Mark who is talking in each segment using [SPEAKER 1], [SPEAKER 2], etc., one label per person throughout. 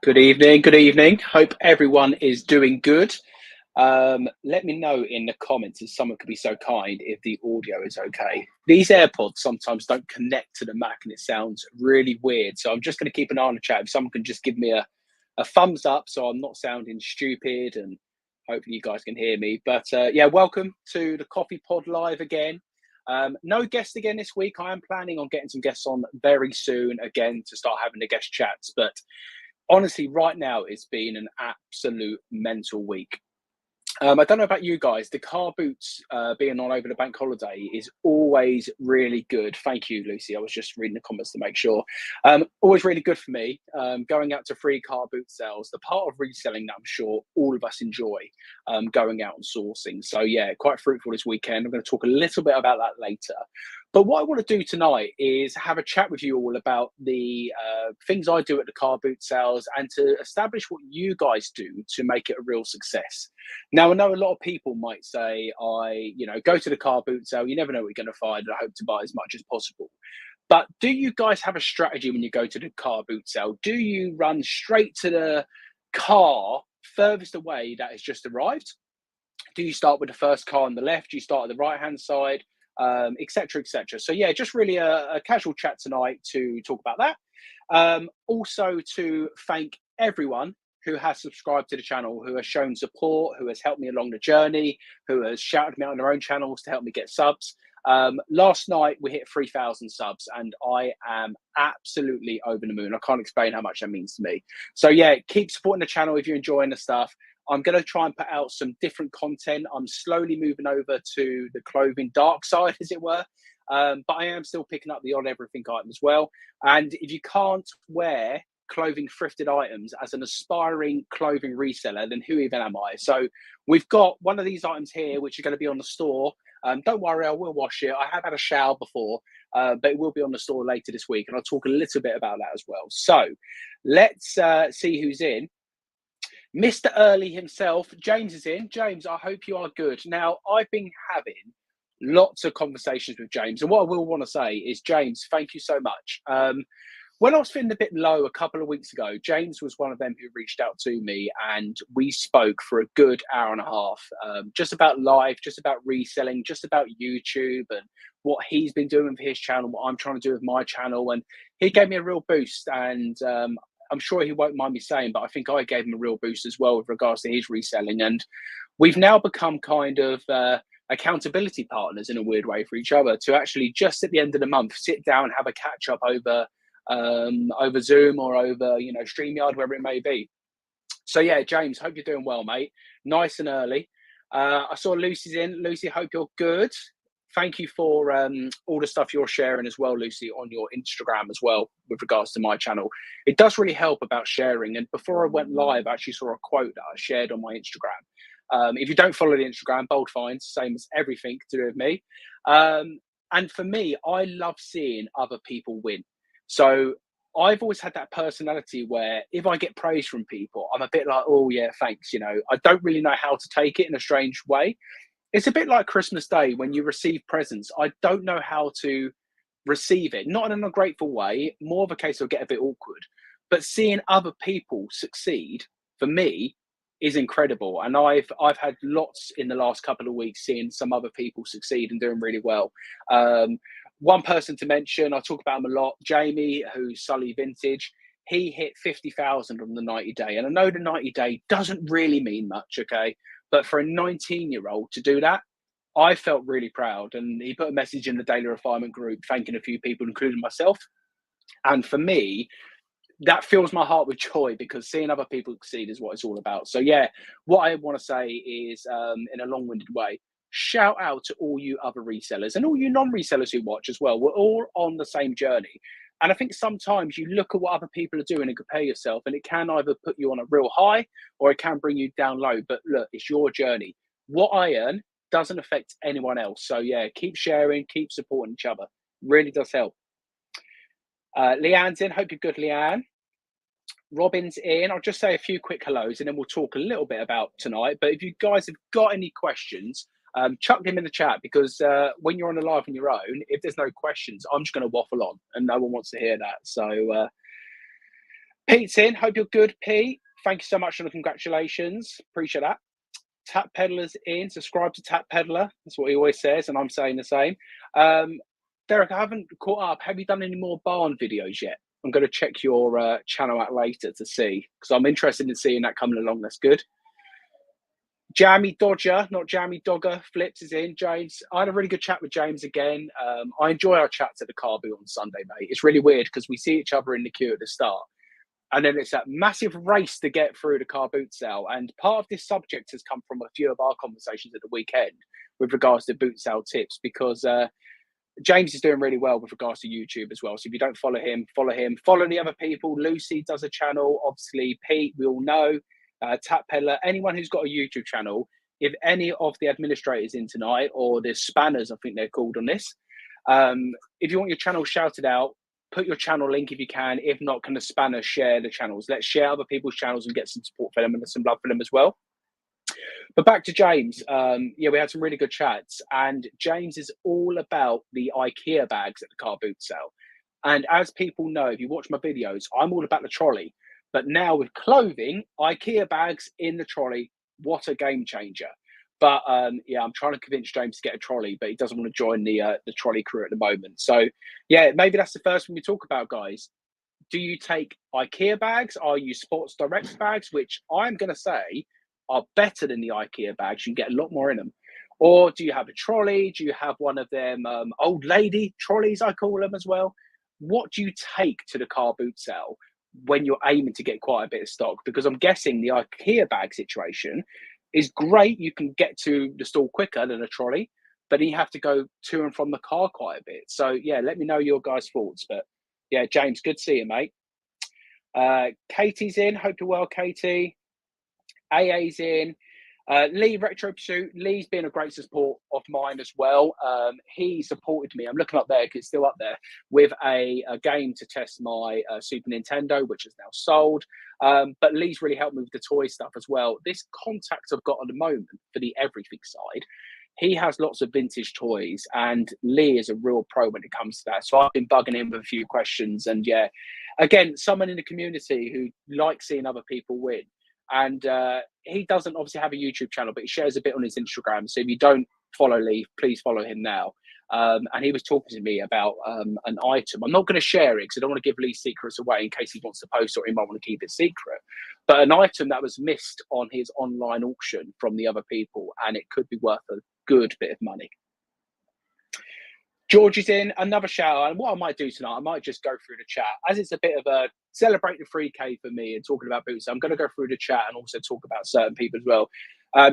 [SPEAKER 1] Good evening. Good evening. Hope everyone is doing good. Let me know in the comments if someone could be so kind if the audio is okay. These AirPods sometimes don't connect to the Mac and it sounds really weird. So I'm just going to keep an eye on the chat. If someone can just give me a thumbs up so I'm not sounding stupid and hopefully you guys can hear me. But yeah, welcome to the Coffee Pod Live again. No guests again this week. I am planning on getting some guests on very soon again to start having the guest chats. But honestly, right now it's been an absolute mental week. I don't know about you guys. The car boots being on over the bank holiday is always really good. Thank you, Lucy. I was just reading the comments to make sure. Always really good for me. Going out to free car boot sales, the part of reselling that I'm sure all of us enjoy, going out and sourcing. So yeah, quite fruitful this weekend. I'm going to talk a little bit about that later. But what I want to do tonight is have a chat with you all about the things I do at the car boot sales and to establish what you guys do to make it a real success. Now, I know a lot of people might say, go to the car boot sale. You never know what you're going to find. And I hope to buy as much as possible. But do you guys have a strategy when you go to the car boot sale? Do you run straight to the car furthest away that has just arrived? Do you start with the first car on the left? Do you start at the right-hand side? Et cetera, et cetera. So yeah, just really a casual chat tonight to talk about that. Also to thank everyone who has subscribed to the channel, who has shown support, who has helped me along the journey, who has shouted me out on their own channels to help me get subs. Last night we hit 3,000 subs and I am absolutely over the moon. I can't explain how much that means to me. So yeah, keep supporting the channel if you're enjoying the stuff. I'm going to try and put out some different content. I'm slowly moving over to the clothing dark side, as it were. But I am still picking up the odd everything item as well. And if you can't wear clothing thrifted items as an aspiring clothing reseller, then who even am I? So we've got one of these items here, which is going to be on the store. Don't worry, I will wash it. I have had a shower before, but it will be on the store later this week. And I'll talk a little bit about that as well. So let's see who's in. Mr. Early himself, James is in. James, I hope you are good. Now, I've been having lots of conversations with James. And what I will want to say is, James, thank you so much. When I was feeling a bit low a couple of weeks ago, James was one of them who reached out to me and we spoke for a good hour and a half, just about life, just about reselling, just about YouTube and what he's been doing with his channel, what I'm trying to do with my channel. And he gave me a real boost and I'm sure he won't mind me saying, but I think I gave him a real boost as well with regards to his reselling. And we've now become kind of accountability partners in a weird way for each other to actually just at the end of the month, sit down, have a catch up over Zoom or over, StreamYard, wherever it may be. So yeah, James, hope you're doing well, mate. Nice and early. I saw Lucy's in. Lucy, hope you're good. Thank you for all the stuff you're sharing as well, Lucy, on your Instagram as well with regards to my channel. It does really help about sharing. And before I went live, I actually saw a quote that I shared on my Instagram. If you don't follow the Instagram, bold finds, same as everything to do with me. And for me, I love seeing other people win. So I've always had that personality where if I get praise from people, I'm a bit like, oh yeah, thanks. I don't really know how to take it in a strange way. It's a bit like Christmas Day when you receive presents. I don't know how to receive it, not in an ungrateful way, more of a case of get a bit awkward. But seeing other people succeed for me is incredible. And I've had lots in the last couple of weeks seeing some other people succeed and doing really well. One person to mention, I talk about him a lot, Jamie, who's Sully Vintage. He hit 50,000 on the 90-day. And I know the 90-day doesn't really mean much, okay? But for a 19-year-old to do that, I felt really proud. And he put a message in the Daily Refinement group, thanking a few people, including myself. And for me, that fills my heart with joy because seeing other people succeed is what it's all about. So yeah, what I want to say is, in a long-winded way, shout out to all you other resellers and all you non-resellers who watch as well. We're all on the same journey. And I think sometimes you look at what other people are doing and compare yourself, and it can either put you on a real high or it can bring you down low. But look, it's your journey. What I earn doesn't affect anyone else. So yeah, keep sharing, keep supporting each other. Really does help. Leanne's in. Hope you're good, Leanne. Robin's in. I'll just say a few quick hellos and then we'll talk a little bit about tonight. But if you guys have got any questions, chuck them in the chat because when you're on a live on your own, if there's no questions, I'm just going to waffle on and no one wants to hear that. So Pete's in. Hope you're good, Pete. Thank you so much for the congratulations. Appreciate that. Tap Peddler's in. Subscribe to Tap Peddler. That's what he always says, and I'm saying the same. Derek, I haven't caught up. Have you done any more barn videos yet? I'm going to check your channel out later to see, because I'm interested in seeing that coming along. That's good. Jammy Dodger, not Jammy Dogger, Flips is in. James, I had a really good chat with James again. I enjoy our chats at the car boot on Sunday, mate. It's really weird because we see each other in the queue at the start, and then it's that massive race to get through the car boot sale. And part of this subject has come from a few of our conversations at the weekend with regards to boot sale tips, because James is doing really well with regards to YouTube as well. So if you don't follow him, follow him. Follow the other people. Lucy does a channel. Obviously, Pete, we all know. Tap Peddler, anyone who's got a YouTube channel, if any of the administrators in tonight, or the spanners, I think they're called on this, if you want your channel shouted out, put your channel link if you can. If not, can the spanners share the channels? Let's share other people's channels and get some support for them and some love for them as well. But back to James. Yeah, we had some really good chats, and James is all about the IKEA bags at the car boot sale. And as people know, if you watch my videos, I'm all about the trolley. But now with clothing, IKEA bags in the trolley, what a game changer. But yeah, I'm trying to convince James to get a trolley, but he doesn't want to join the trolley crew at the moment. So yeah, maybe that's the first one we talk about, guys. Do you take IKEA bags? Are you Sports Direct bags, which I'm going to say are better than the IKEA bags? You can get a lot more in them. Or do you have a trolley? Do you have one of them old lady trolleys, I call them as well? What do you take to the car boot sale when you're aiming to get quite a bit of stock? Because I'm guessing the IKEA bag situation is great. You can get to the store quicker than a trolley, but then you have to go to and from the car quite a bit. So yeah, let me know your guys' thoughts. But yeah, James, good to see you, mate. Katie's in. Hope you're well, Katie. AA's in. Lee Retro Pursuit. Lee's been a great support of mine as well. He supported me. I'm looking up there because it's still up there, with a game to test my Super Nintendo, which is now sold. But Lee's really helped me with the toy stuff as well. This contact I've got at the moment for the everything side, he has lots of vintage toys, and Lee is a real pro when it comes to that. So I've been bugging him with a few questions. And yeah, again, someone in the community who likes seeing other people win. And he doesn't obviously have a YouTube channel, but he shares a bit on his Instagram. So if you don't follow Lee, please follow him now. And he was talking to me about an item. I'm not going to share it because I don't want to give Lee secrets away in case he wants to post, or he might want to keep it secret. But an item that was missed on his online auction from the other people, and it could be worth a good bit of money. George is in. Another shout out. And what I might do tonight, I might just go through the chat, as it's a bit of a celebrate the 3K for me and talking about boots. I'm going to go through the chat and also talk about certain people as well.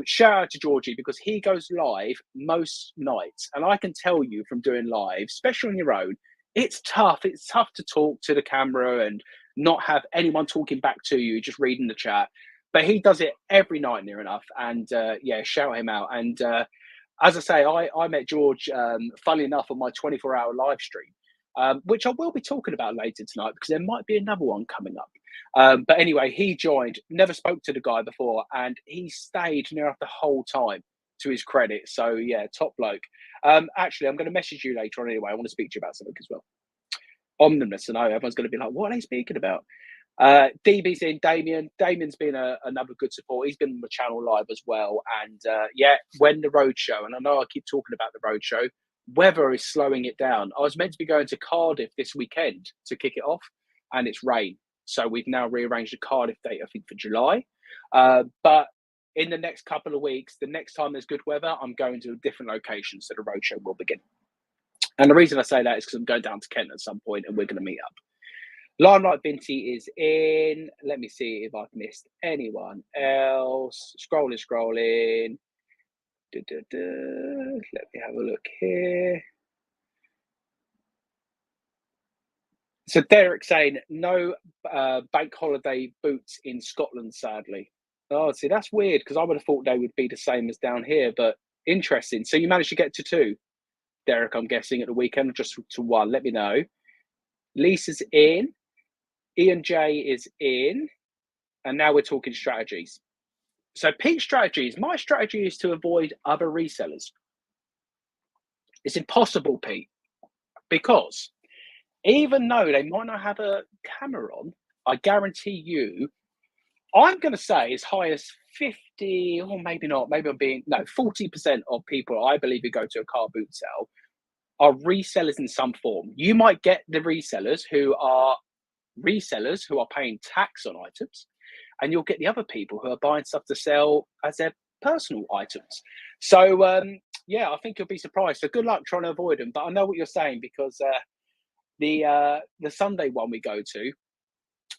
[SPEAKER 1] Shout out to Georgie, because he goes live most nights, and I can tell you from doing live, especially on your own, it's tough. It's tough to talk to the camera and not have anyone talking back to you, just reading the chat. But he does it every night near enough. And yeah, shout him out. And as I say, I met George, funnily enough, on my 24-hour live stream, which I will be talking about later tonight, because there might be another one coming up. But anyway, he joined, never spoke to the guy before, and he stayed near enough the whole time, to his credit. So yeah, top bloke. Actually, I'm going to message you later on anyway. I want to speak to you about something as well. Omnibus, I know everyone's going to be like, what are they speaking about? DB's in. Damien's been another good support. He's been on the channel live as well. And yeah, when the roadshow, and I know I keep talking about the roadshow, weather is slowing it down. I was meant to be going to Cardiff this weekend to kick it off, and it's rain. So we've now rearranged the Cardiff date, I think, for July. But in the next couple of weeks, the next time there's good weather, I'm going to a different location, so the roadshow will begin. And the reason I say that is because I'm going down to Kent at some point, and we're going to meet up. Limelight Binty is in. Let me see if I've missed anyone else. Scrolling. Let me have a look here. So Derek saying no bank holiday boots in Scotland, sadly. Oh, see, that's weird, because I would have thought they would be the same as down here, but interesting. So you managed to get to 2, Derek, I'm guessing, at the weekend, or just to 1? Let me know. Lisa's in. Ian J is in. And now we're talking strategies. So Pete's strategies. My strategy is to avoid other resellers. It's impossible, Pete, because even though they might not have a camera on, I guarantee you, I'm going to say as high as 50, or maybe not, maybe I'm being, no, 40% of people I believe who go to a car boot sale are resellers in some form. You might get the resellers who are paying tax on items, and you'll get the other people who are buying stuff to sell as their personal items. So yeah, I think you'll be surprised. So good luck trying to avoid them. But I know what you're saying, because the Sunday one we go to,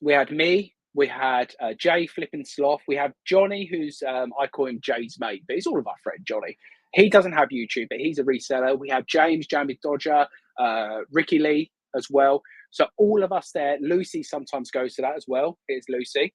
[SPEAKER 1] we had me, we had Jay Flipping Sloth, we have Johnny, who's I call him Jay's mate, but he's all of our friend Johnny. He doesn't have YouTube, but he's a reseller. We have James, Jamie Dodger, Ricky Lee as well. So all of us there. Lucy sometimes goes to that as well. Here's Lucy.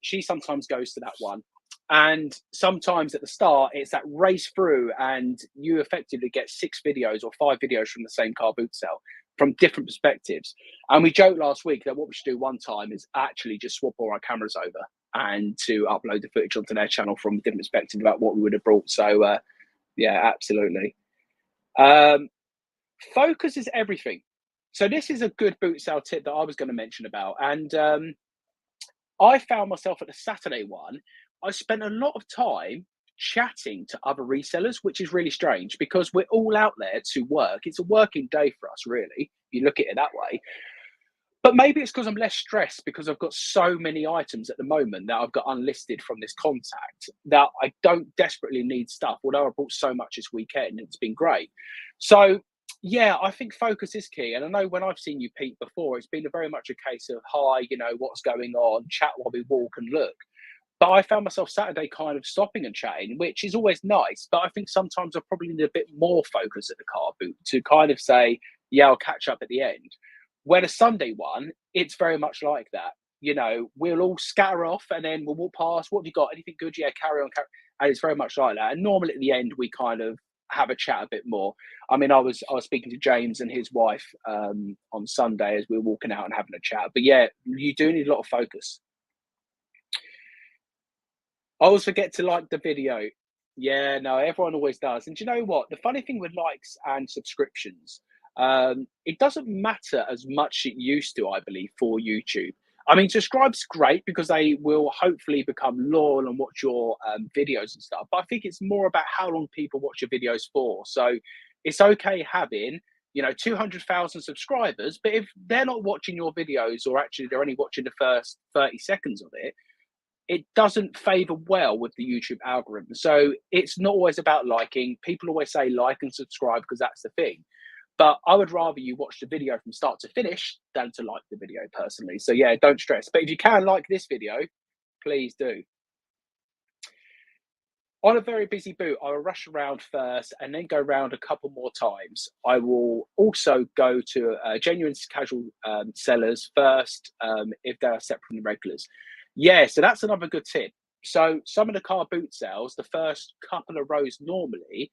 [SPEAKER 1] She sometimes goes to that one. And sometimes at the start, it's that race through, and you effectively get 6 videos or 5 videos from the same car boot sale from different perspectives. And we joked last week that what we should do one time is actually just swap all our cameras over and to upload the footage onto their channel from a different perspective about what we would have brought. So yeah, absolutely. Focus is everything. So this is a good boot sale tip that I was going to mention about. And I found myself at the Saturday one, I spent a lot of time chatting to other resellers, which is really strange because we're all out there to work. It's a working day for us, really, if you look at it that way. But maybe it's because I'm less stressed because I've got so many items at the moment that I've got unlisted from this contact that I don't desperately need stuff, although I bought so much this weekend. It's been great. So yeah, I think focus is key. And I know when I've seen you, Pete, before, it's been very much a case of, hi, you know, what's going on, chat while we walk and look. But I found myself Saturday kind of stopping and chatting, which is always nice. But I think sometimes I probably need a bit more focus at the car boot to kind of say, yeah, I'll catch up at the end. When a Sunday one, it's very much like that. You know, we'll all scatter off and then we'll walk past. What have you got? Anything good? Yeah, carry on. And it's very much like that. And normally at the end, we kind of have a chat a bit more. I mean, I was speaking to James and his wife on Sunday as we were walking out and having a chat. But yeah, you do need a lot of focus. I always forget to like the video. Yeah, no, everyone always does. And do you know what? The funny thing with likes and subscriptions, it doesn't matter as much it used to, I believe, for YouTube. I mean, subscribe's great because they will hopefully become loyal and watch your videos and stuff. But I think it's more about how long people watch your videos for. So it's okay having, you know, 200,000 subscribers, but if they're not watching your videos, or actually they're only watching the first 30 seconds of it, it doesn't favor well with the YouTube algorithm. So it's not always about liking. People always say like and subscribe because that's the thing. But I would rather you watch the video from start to finish than to like the video personally. So yeah, don't stress. But if you can like this video, please do. On a very busy boot, I will rush around first and then go around a couple more times. I will also go to genuine casual sellers first if they are separate from the regulars. Yeah, so that's another good tip. So some of the car boot sales, the first couple of rows normally,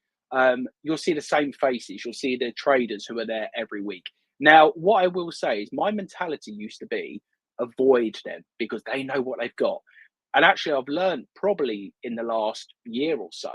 [SPEAKER 1] you'll see the same faces. You'll see the traders who are there every week. Now, what I will say is my mentality used to be avoid them because they know what they've got. And actually, I've learned probably in the last year or so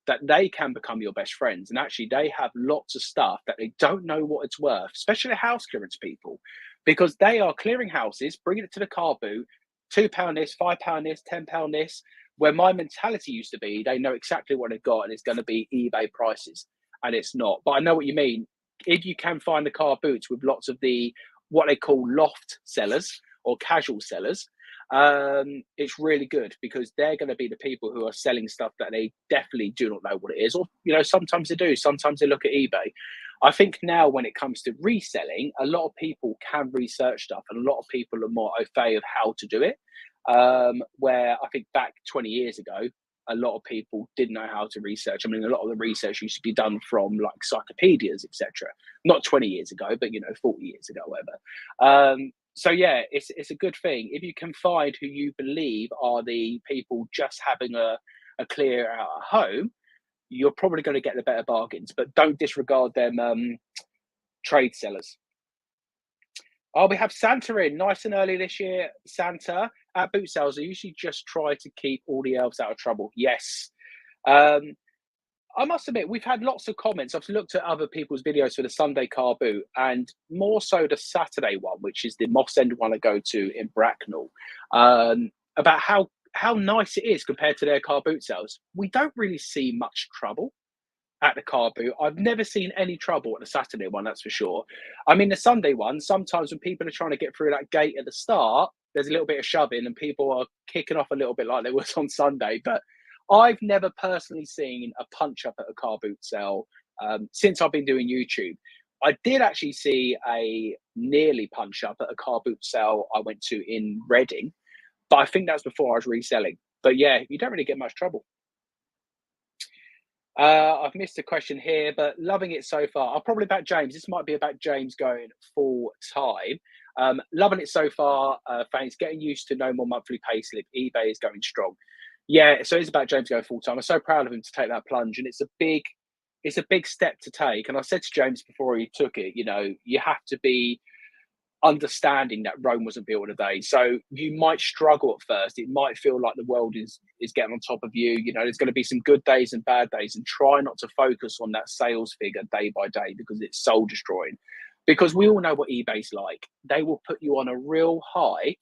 [SPEAKER 1] that they can become your best friends. And actually, they have lots of stuff that they don't know what it's worth, especially house clearance people, because they are clearing houses, bringing it to the car boot, £2 this, £5 this, £10 this. Where my mentality used to be, they know exactly what they've got and it's going to be eBay prices. And it's not. But I know what you mean. If you can find the car boots with lots of the what they call loft sellers or casual sellers, it's really good because they're going to be the people who are selling stuff that they definitely do not know what it is, or you know, sometimes they do, sometimes they look at eBay. I think now when it comes to reselling, a lot of people can research stuff and a lot of people are more au fait of how to do it, where I think back 20 years ago a lot of people didn't know how to research. I mean, a lot of the research used to be done from like encyclopedias, etc. Not 20 years ago, but you know, 40 years ago, whatever. So yeah, it's a good thing if you can find who you believe are the people just having a clear out at home. You're probably going to get the better bargains, but don't disregard them trade sellers. Oh, we have Santa in nice and early this year. Santa at boot sales, I usually just try to keep all the elves out of trouble. Yes. I must admit, we've had lots of comments. I've looked at other people's videos for the Sunday car boot, and more so the Saturday one, which is the Moss End one I go to in Bracknell, about how nice it is compared to their car boot sales. We don't really see much trouble at the car boot. I've never seen any trouble at the Saturday one, that's for sure. I mean, the Sunday one, sometimes when people are trying to get through that gate at the start, there's a little bit of shoving and people are kicking off a little bit like they was on Sunday. But I've never personally seen a punch up at a car boot sale since I've been doing YouTube. I did actually see a nearly punch up at a car boot sale I went to in Reading, but I think that's before I was reselling. But yeah, you don't really get much trouble. I've missed a question here, but loving it so far. I'll probably about James. This might be about James going full time. Loving it so far. Thanks. Getting used to no more monthly payslip. eBay is going strong. Yeah, so it's about James going full time. I'm so proud of him to take that plunge, and it's a big step to take. And I said to James before he took it, you know, you have to be understanding that Rome wasn't built in a day. So you might struggle at first. It might feel like the world is getting on top of you. You know, there's going to be some good days and bad days, and try not to focus on that sales figure day by day because it's soul destroying. Because we all know what eBay's like. They will put you on a real high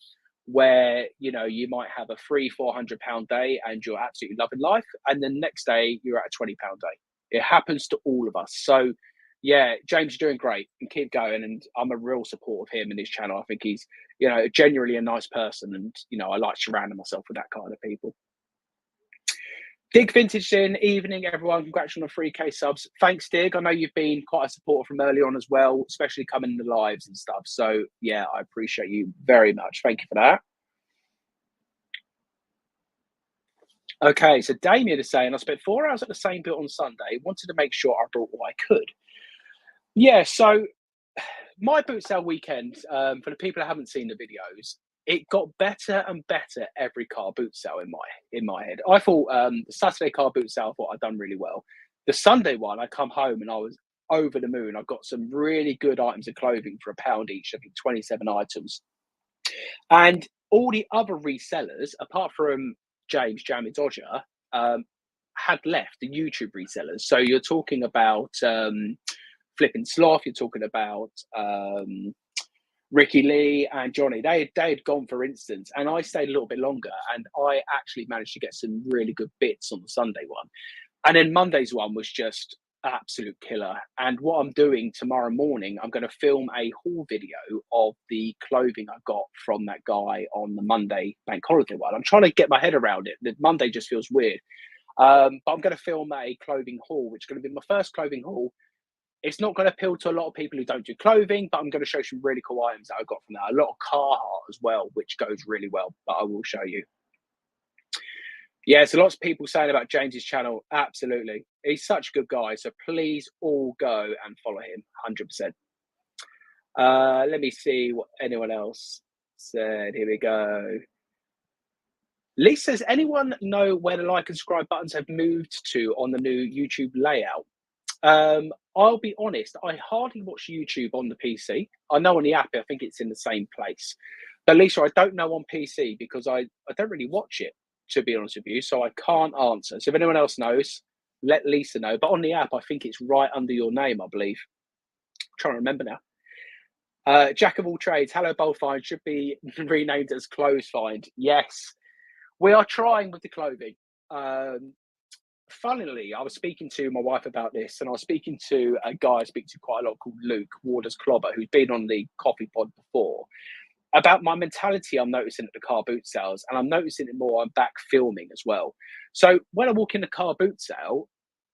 [SPEAKER 1] where, you know, you might have a £300-400 day and you're absolutely loving life, and the next day you're at a £20 day. It happens to all of us. So yeah, James, you're doing great and keep going. And I'm a real support of him and his channel. I think he's, you know, genuinely a nice person. And, you know, I like surrounding myself with that kind of people. Dig Vintage in, evening, everyone. Congratulations on 3K subs. Thanks, Dig. I know you've been quite a supporter from early on as well, especially coming in the lives and stuff. So, yeah, I appreciate you very much. Thank you for that. Okay, so Damien is saying, I spent 4 hours at the same build on Sunday. Wanted to make sure I brought what I could. Yeah, so my boot sale weekend, for the people that haven't seen the videos, it got better and better every car boot sale in my head. I thought the Saturday car boot sale, I thought I'd done really well. The Sunday one, I come home and I was over the moon. I got some really good items of clothing for £1 each. I think 27 items, and all the other resellers, apart from James Jammy Dodger, had left, the YouTube resellers. So you're talking about Flipping Sloth, you're talking about Ricky Lee and Johnny. They had gone, for instance, and I stayed a little bit longer, and I actually managed to get some really good bits on the Sunday one. And then Monday's one was just absolute killer. And what I'm doing tomorrow morning, I'm going to film a haul video of the clothing I got from that guy on the Monday bank holiday one. I'm trying to get my head around it. The Monday just feels weird. But I'm going to film a clothing haul, which is going to be my first clothing haul. It's not going to appeal to a lot of people who don't do clothing, but I'm going to show some really cool items that I got from that. A lot of Carhartt as well, which goes really well, but I will show you. Yeah, so lots of people saying about James's channel. Absolutely. He's such a good guy. So please all go and follow him, 100%. Let me see what anyone else said. Here we go. Lisa says, anyone know where the like and subscribe buttons have moved to on the new YouTube layout? I'll be honest, I hardly watch YouTube on the PC. I know on the app, I think it's in the same place. But Lisa, I don't know on PC because I don't really watch it, to be honest with you. So I can't answer. So if anyone else knows, let Lisa know. But on the app, I think it's right under your name, I believe. I'm trying to remember now. Jack of all trades, hello Bullfind, should be renamed as Clothes Find. Yes, we are trying with the clothing. Funnily, I was speaking to my wife about this, and I was speaking to a guy I speak to quite a lot called Luke Waters Clobber, who's been on the Coffee Pod before, about my mentality I'm noticing at the car boot sales, and I'm noticing it more. I'm back filming as well. So when I walk in the car boot sale,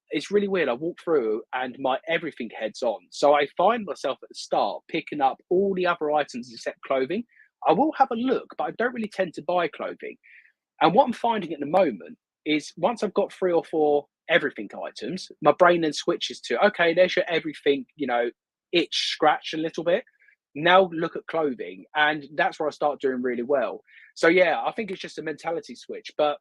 [SPEAKER 1] it's really weird. I walk through and my everything heads on. So I find myself at the start picking up all the other items except clothing. I will have a look, but I don't really tend to buy clothing. And what I'm finding at the moment is once I've got 3 or 4 everything items, my brain then switches to, okay, there's your everything, you know, itch, scratch a little bit. Now look at clothing. And that's where I start doing really well. So yeah, I think it's just a mentality switch. But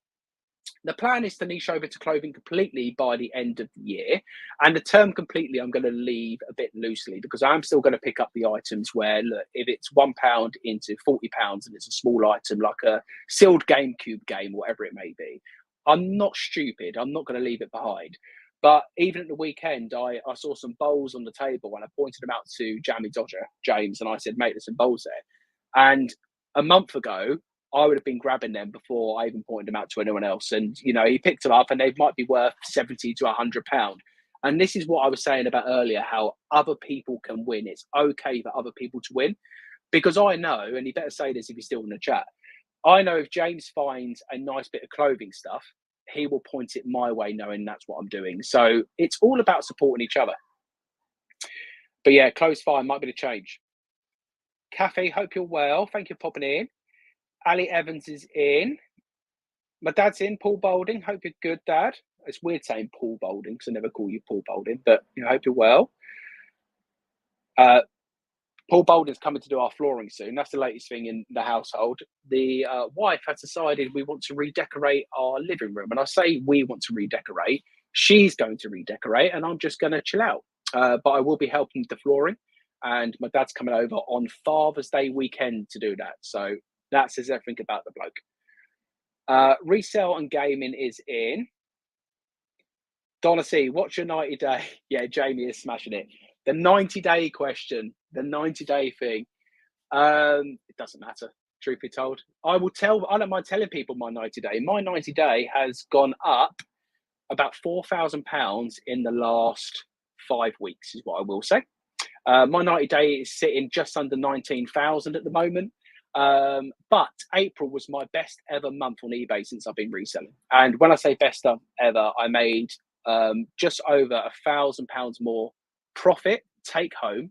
[SPEAKER 1] the plan is to niche over to clothing completely by the end of the year. And the term completely, I'm going to leave a bit loosely because I'm still going to pick up the items where, look, if it's £1 into £40 and it's a small item like a sealed GameCube game, whatever it may be, I'm not stupid. I'm not going to leave it behind. But even at the weekend, I saw some bowls on the table and I pointed them out to Jamie Dodger, James, and I said, mate, there's some bowls there. And a month ago, I would have been grabbing them before I even pointed them out to anyone else. And, you know, he picked them up and they might be worth 70 to £100. And this is what I was saying about earlier, how other people can win. It's okay for other people to win, because I know, and you better say this if you're still in the chat, I know if James finds a nice bit of clothing stuff, he will point it my way, knowing that's what I'm doing. So it's all about supporting each other. But yeah, close fine might be the change. Kathy, hope you're well. Thank you for popping in. Ali Evans is in. My dad's in. Paul Boulding, hope you're good, Dad. It's weird saying Paul Boulding because I never call you Paul Boulding, but you know, hope you're well. Paul Boulding's coming to do our flooring soon. That's the latest thing in the household. The wife has decided we want to redecorate our living room. And I say we want to redecorate. She's going to redecorate and I'm just going to chill out. But I will be helping with the flooring. And my dad's coming over on Father's Day weekend to do that. So that says everything about the bloke. Resale and gaming is in. Donna C, what's your 90-day? Yeah, Jamie is smashing it. The 90-day question, the 90-day thing. It doesn't matter, truth be told. I don't mind telling people my 90-day. My 90-day has gone up about £4,000 in the last 5 weeks, is what I will say. My 90-day is sitting just under 19,000 at the moment. But April was my best ever month on eBay since I've been reselling. And when I say best ever, I made just over £1,000 more profit take home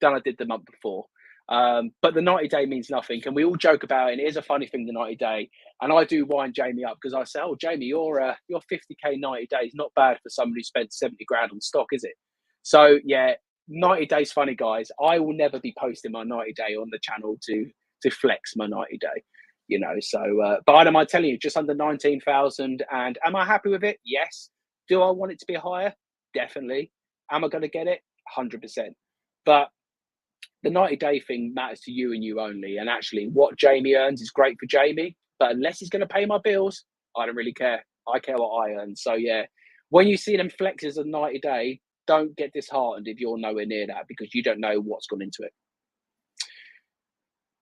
[SPEAKER 1] than I did the month before. But the 90-day means nothing. And we all joke about it. And it is a funny thing, the 90-day. And I do wind Jamie up because I say, oh, Jamie, your 50K 90 days, not bad for somebody who spent 70 grand on stock, is it? So yeah, 90 days funny, guys. I will never be posting my 90 day on the channel to flex my 90 day, you know. So but I don't mind telling you, just under 19,000. And am I happy with it? Yes. Do I want it to be higher? Definitely. Am I going to get it? 100%. But the 90-day thing matters to you and you only. And actually, what Jamie earns is great for Jamie. But unless he's going to pay my bills, I don't really care. I care what I earn. So yeah, when you see them flexes of 90-day, don't get disheartened if you're nowhere near that, because you don't know what's gone into it.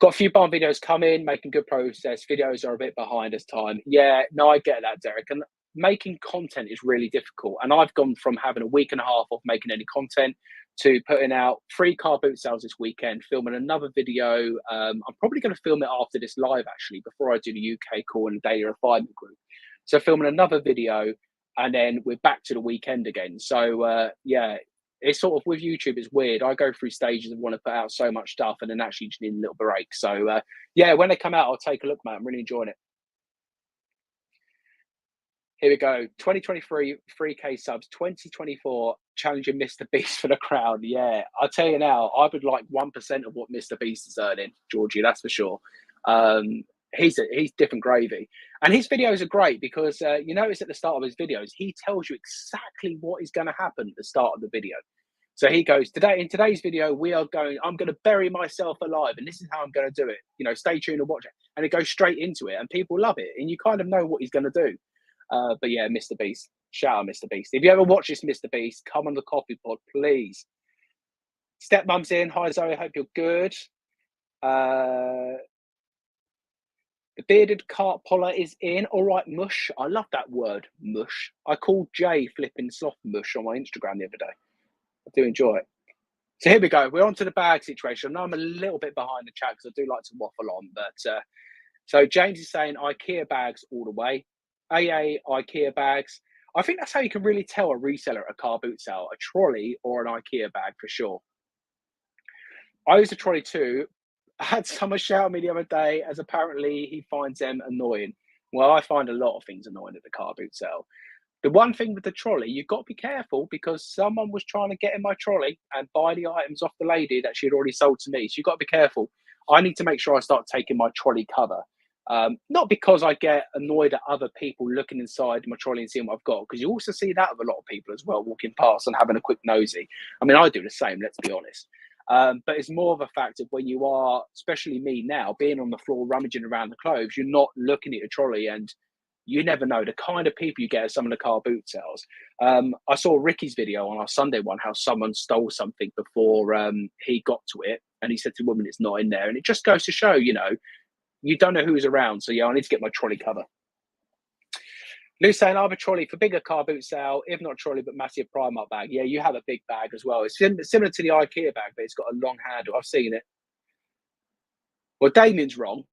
[SPEAKER 1] Got a few barn videos coming, making good progress. Videos are a bit behind as time. Yeah, no, I get that, Derek. And making content is really difficult. And I've gone from having a week and a half of making any content to putting out 3 car boot sales this weekend, filming another video. I'm probably going to film it after this live, actually, before I do the UK call and the daily refinement group. So filming another video, and then we're back to the weekend again. So yeah, it's sort of, with YouTube, it's weird. I go through stages of want to put out so much stuff and then actually just need a little break. So yeah, when they come out, I'll take a look, mate. I'm really enjoying it. Here we go. 2023 3K subs. 2024 challenging Mr. Beast for the crown. Yeah, I'll tell you now, I would like 1% of what Mr. Beast is earning, Georgie. That's for sure. He's different gravy, and his videos are great because you notice at the start of his videos, he tells you exactly what is going to happen at the start of the video. So he goes, in today's video, I'm going to bury myself alive, and this is how I'm going to do it. You know, stay tuned and watch it. And it goes straight into it, and people love it, and you kind of know what he's going to do. But yeah, Mr. Beast. Shout out Mr. Beast. If you ever watch this, Mr. Beast, come on the coffee pod, please. Stepmom's in. Hi, Zoe. Hope you're good. The bearded cart poller is in. All right, mush. I love that word, mush. I called Jay flipping soft mush on my Instagram the other day. I do enjoy it. So here we go. We're on to the bag situation. I know I'm a little bit behind the chat because I do like to waffle on. But so James is saying IKEA bags all the way. AA IKEA bags. I think that's how you can really tell a reseller at a car boot sale, a trolley or an IKEA bag for sure. I use a trolley too. I had someone shout at me the other day as apparently he finds them annoying. Well, I find a lot of things annoying at the car boot sale. The one thing with the trolley, you've got to be careful because someone was trying to get in my trolley and buy the items off the lady that she had already sold to me. So you've got to be careful. I need to make sure I start taking my trolley cover. Not because I get annoyed at other people looking inside my trolley and seeing what I've got, because you also see that with a lot of people as well, walking past and having a quick nosy. I mean, I do the same, let's be honest. But it's more of a fact of when you are, especially me now, being on the floor rummaging around the clothes, you're not looking at your trolley and You never know the kind of people you get at some of the car boot sales. I saw Ricky's video on our Sunday one, how someone stole something before he got to it. And he said to the woman, it's not in there. And it just goes to show, you know, you don't know who's around. So, yeah, I need to get my trolley cover. Lou's saying, I have a trolley for bigger car boot sale, if not trolley, but massive Primark bag. Yeah, you have a big bag as well. It's similar to the IKEA bag, but it's got a long handle. I've seen it. Well, Damien's wrong,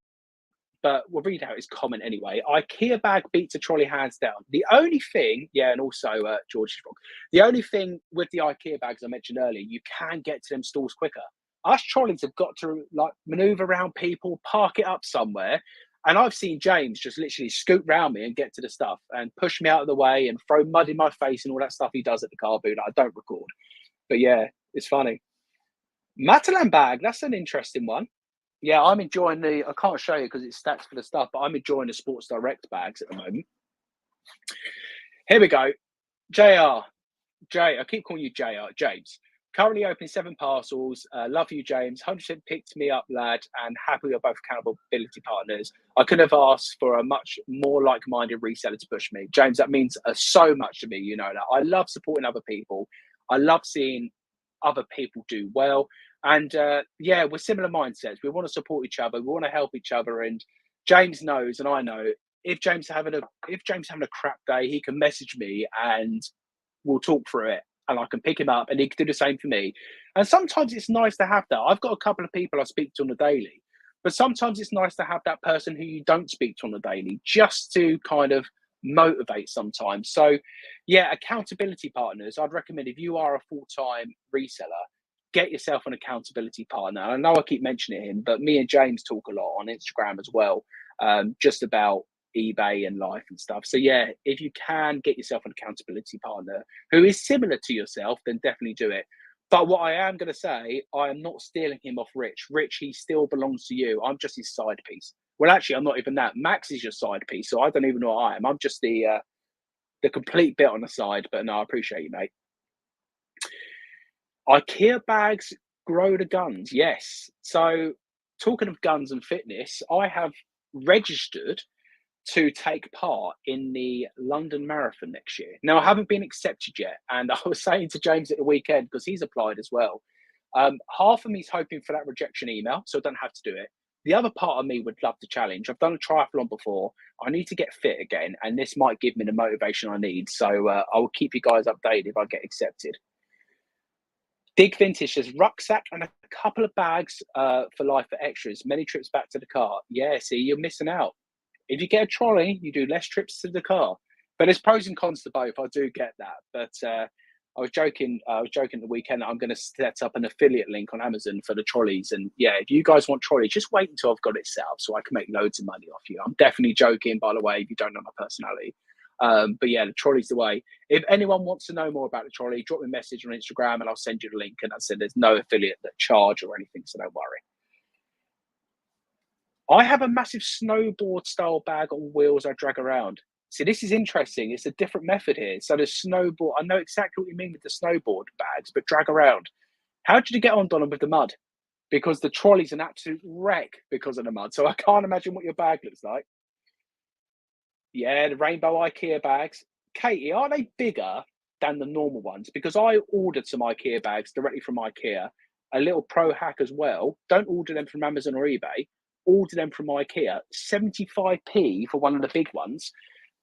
[SPEAKER 1] but we'll read out his comment anyway. IKEA bag beats a trolley hands down. The only thing, yeah, and also George is wrong. The only thing with the IKEA bags I mentioned earlier, you can get to them stores quicker. Us trolleys have got to like maneuver around people, park it up somewhere. And I've seen James just literally scoot round me and get to the stuff and push me out of the way and throw mud in my face and all that stuff he does at the car boot that I don't record. But yeah, it's funny. Matalan bag, that's an interesting one. Yeah, I'm enjoying I can't show you because it's stats for the stuff, but I'm enjoying the Sports Direct bags at the moment. Here we go. I keep calling you James. Currently opening 7 parcels. Love you, James. 100% picked me up, lad, and happy we're both accountability partners. I could have asked for a much more like-minded reseller to push me. James, that means so much to me, you know that. I love supporting other people. I love seeing other people do well. And yeah, we're similar mindsets. We want to support each other. We want to help each other. And James knows, and I know, if James having a crap day, he can message me and we'll talk through it. And I can pick him up and he can do the same for me. And sometimes it's nice to have that. I've got a couple of people I speak to on the daily, but sometimes it's nice to have that person who you don't speak to on the daily just to kind of motivate sometimes. So yeah, accountability partners, I'd recommend if you are a full-time reseller, get yourself an accountability partner. I know I keep mentioning him, but me and James talk a lot on Instagram as well, just about eBay and life and stuff. So yeah, if you can get yourself an accountability partner who is similar to yourself, then definitely do it. But what I am going to say, I am not stealing him off Rich. Rich, he still belongs to you. I'm just his side piece. Well, actually, I'm not even that. Max is your side piece, so I don't even know what I am. I'm just the complete bit on the side. But no, I appreciate you, mate. IKEA bags grow the guns. Yes. So talking of guns and fitness, I have registered to take part in the London Marathon next year. Now, I haven't been accepted yet. And I was saying to James at the weekend, because he's applied as well, half of me is hoping for that rejection email, so I don't have to do it. The other part of me would love to challenge. I've done a triathlon before. I need to get fit again, and this might give me the motivation I need. So I will keep you guys updated if I get accepted. Dig Vintage says rucksack and a couple of bags for life for extras. Many trips back to the car. Yeah, see, you're missing out. If you get a trolley, you do less trips to the car. But there's pros and cons to both. I do get that. But I was joking the weekend that I'm going to set up an affiliate link on Amazon for the trolleys. And yeah, if you guys want trolleys, just wait until I've got it set up so I can make loads of money off you. I'm definitely joking, by the way, if you don't know my personality. But yeah, the trolley's the way. If anyone wants to know more about the trolley, drop me a message on Instagram and I'll send you the link. And I said there's no affiliate that charge or anything, so don't worry. I have a massive snowboard style bag on wheels I drag around. See, this is interesting. It's a different method here. So the snowboard, I know exactly what you mean with the snowboard bags, but drag around. How did you get on, Donna, with the mud? Because the trolley's an absolute wreck because of the mud. So I can't imagine what your bag looks like. Yeah, the rainbow IKEA bags. Katie, are they bigger than the normal ones? Because I ordered some IKEA bags directly from IKEA, a little pro hack as well. Don't order them from Amazon or eBay. Order them from IKEA, 75p for one of the big ones.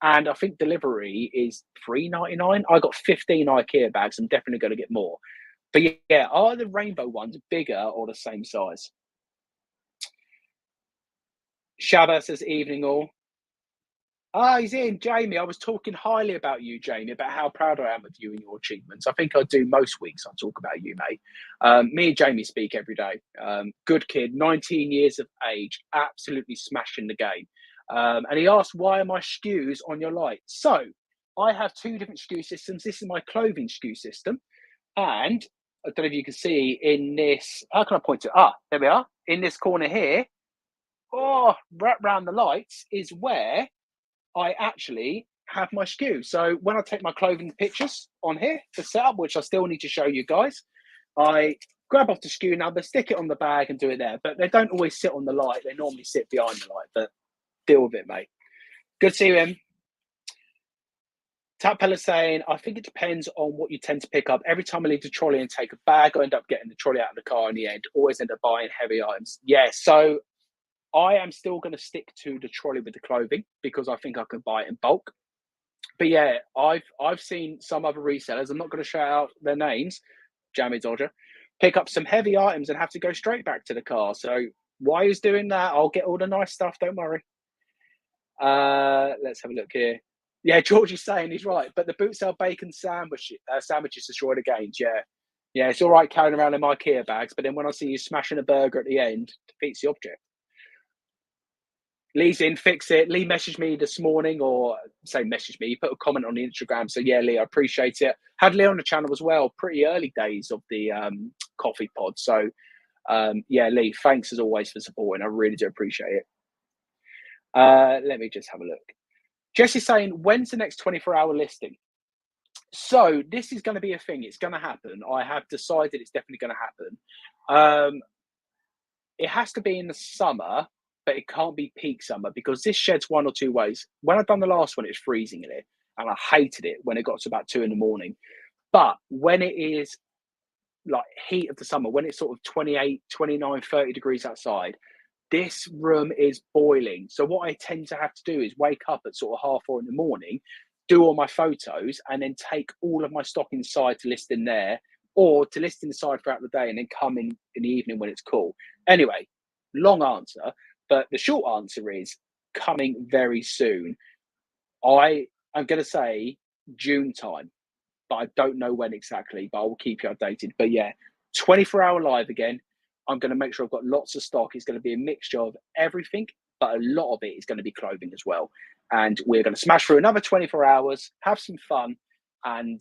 [SPEAKER 1] And I think delivery is $3.99. I got 15 IKEA bags. I'm definitely going to get more. But yeah, are the rainbow ones bigger or the same size? Shabba says, evening all. He's in, Jamie. I was talking highly about you, Jamie, about how proud I am of you and your achievements. I think I do most weeks. I talk about you, mate. Me and Jamie speak every day. Good kid, 19 years of age, absolutely smashing the game. And he asked, why are my SKUs on your light? So I have 2 different SKU systems. This is my clothing SKU system. And I don't know if you can see in this, how can I point to? There we are. In this corner here, right round the lights is where I actually have my SKU. So when I take my clothing pictures on here to set up, which I still need to show you guys, I grab off the SKU number, stick it on the bag and do it there. But they don't always sit on the light. They normally sit behind the light, but deal with it, mate. Good to see you, Em. Tap Pella saying, I think it depends on what you tend to pick up. Every time I leave the trolley and take a bag, I end up getting the trolley out of the car in the end. Always end up buying heavy items. Yeah, so I am still going to stick to the trolley with the clothing because I think I can buy it in bulk. But yeah, I've seen some other resellers. I'm not going to shout out their names. Jammy Dodger, pick up some heavy items and have to go straight back to the car. So why is doing that? I'll get all the nice stuff. Don't worry. Let's have a look here. Yeah, George is saying he's right, but the Bootsale bacon sandwiches destroy the gains. Yeah, yeah, it's all right carrying around in my IKEA bags, but then when I see you smashing a burger at the end, defeats the object. Lee's in, fix it. Lee messaged me this morning, or say messaged me. He put a comment on the Instagram. So yeah, Lee, I appreciate it. Had Lee on the channel as well. Pretty early days of the coffee pod. So yeah, Lee, thanks as always for supporting. I really do appreciate it. Let me just have a look. Jesse's saying, when's the next 24-hour listing? So this is going to be a thing. It's going to happen. I have decided it's definitely going to happen. It has to be in the summer, but it can't be peak summer because this sheds one or two ways. When I've done the last one, it was freezing in it, and I hated it when it got to about 2 a.m. But when it is like heat of the summer, when it's sort of 28, 29, 30 degrees outside, this room is boiling. So what I tend to have to do is wake up at sort of 4:30 a.m, do all my photos, and then take all of my stock inside to list in there, or to list inside throughout the day and then come in the evening when it's cool. Anyway, long answer, but the short answer is coming very soon. I'm going to say June time, but I don't know when exactly, but I will keep you updated. But yeah, 24-hour live again. I'm going to make sure I've got lots of stock. It's going to be a mixture of everything, but a lot of it is going to be clothing as well. And we're going to smash through another 24 hours, have some fun. And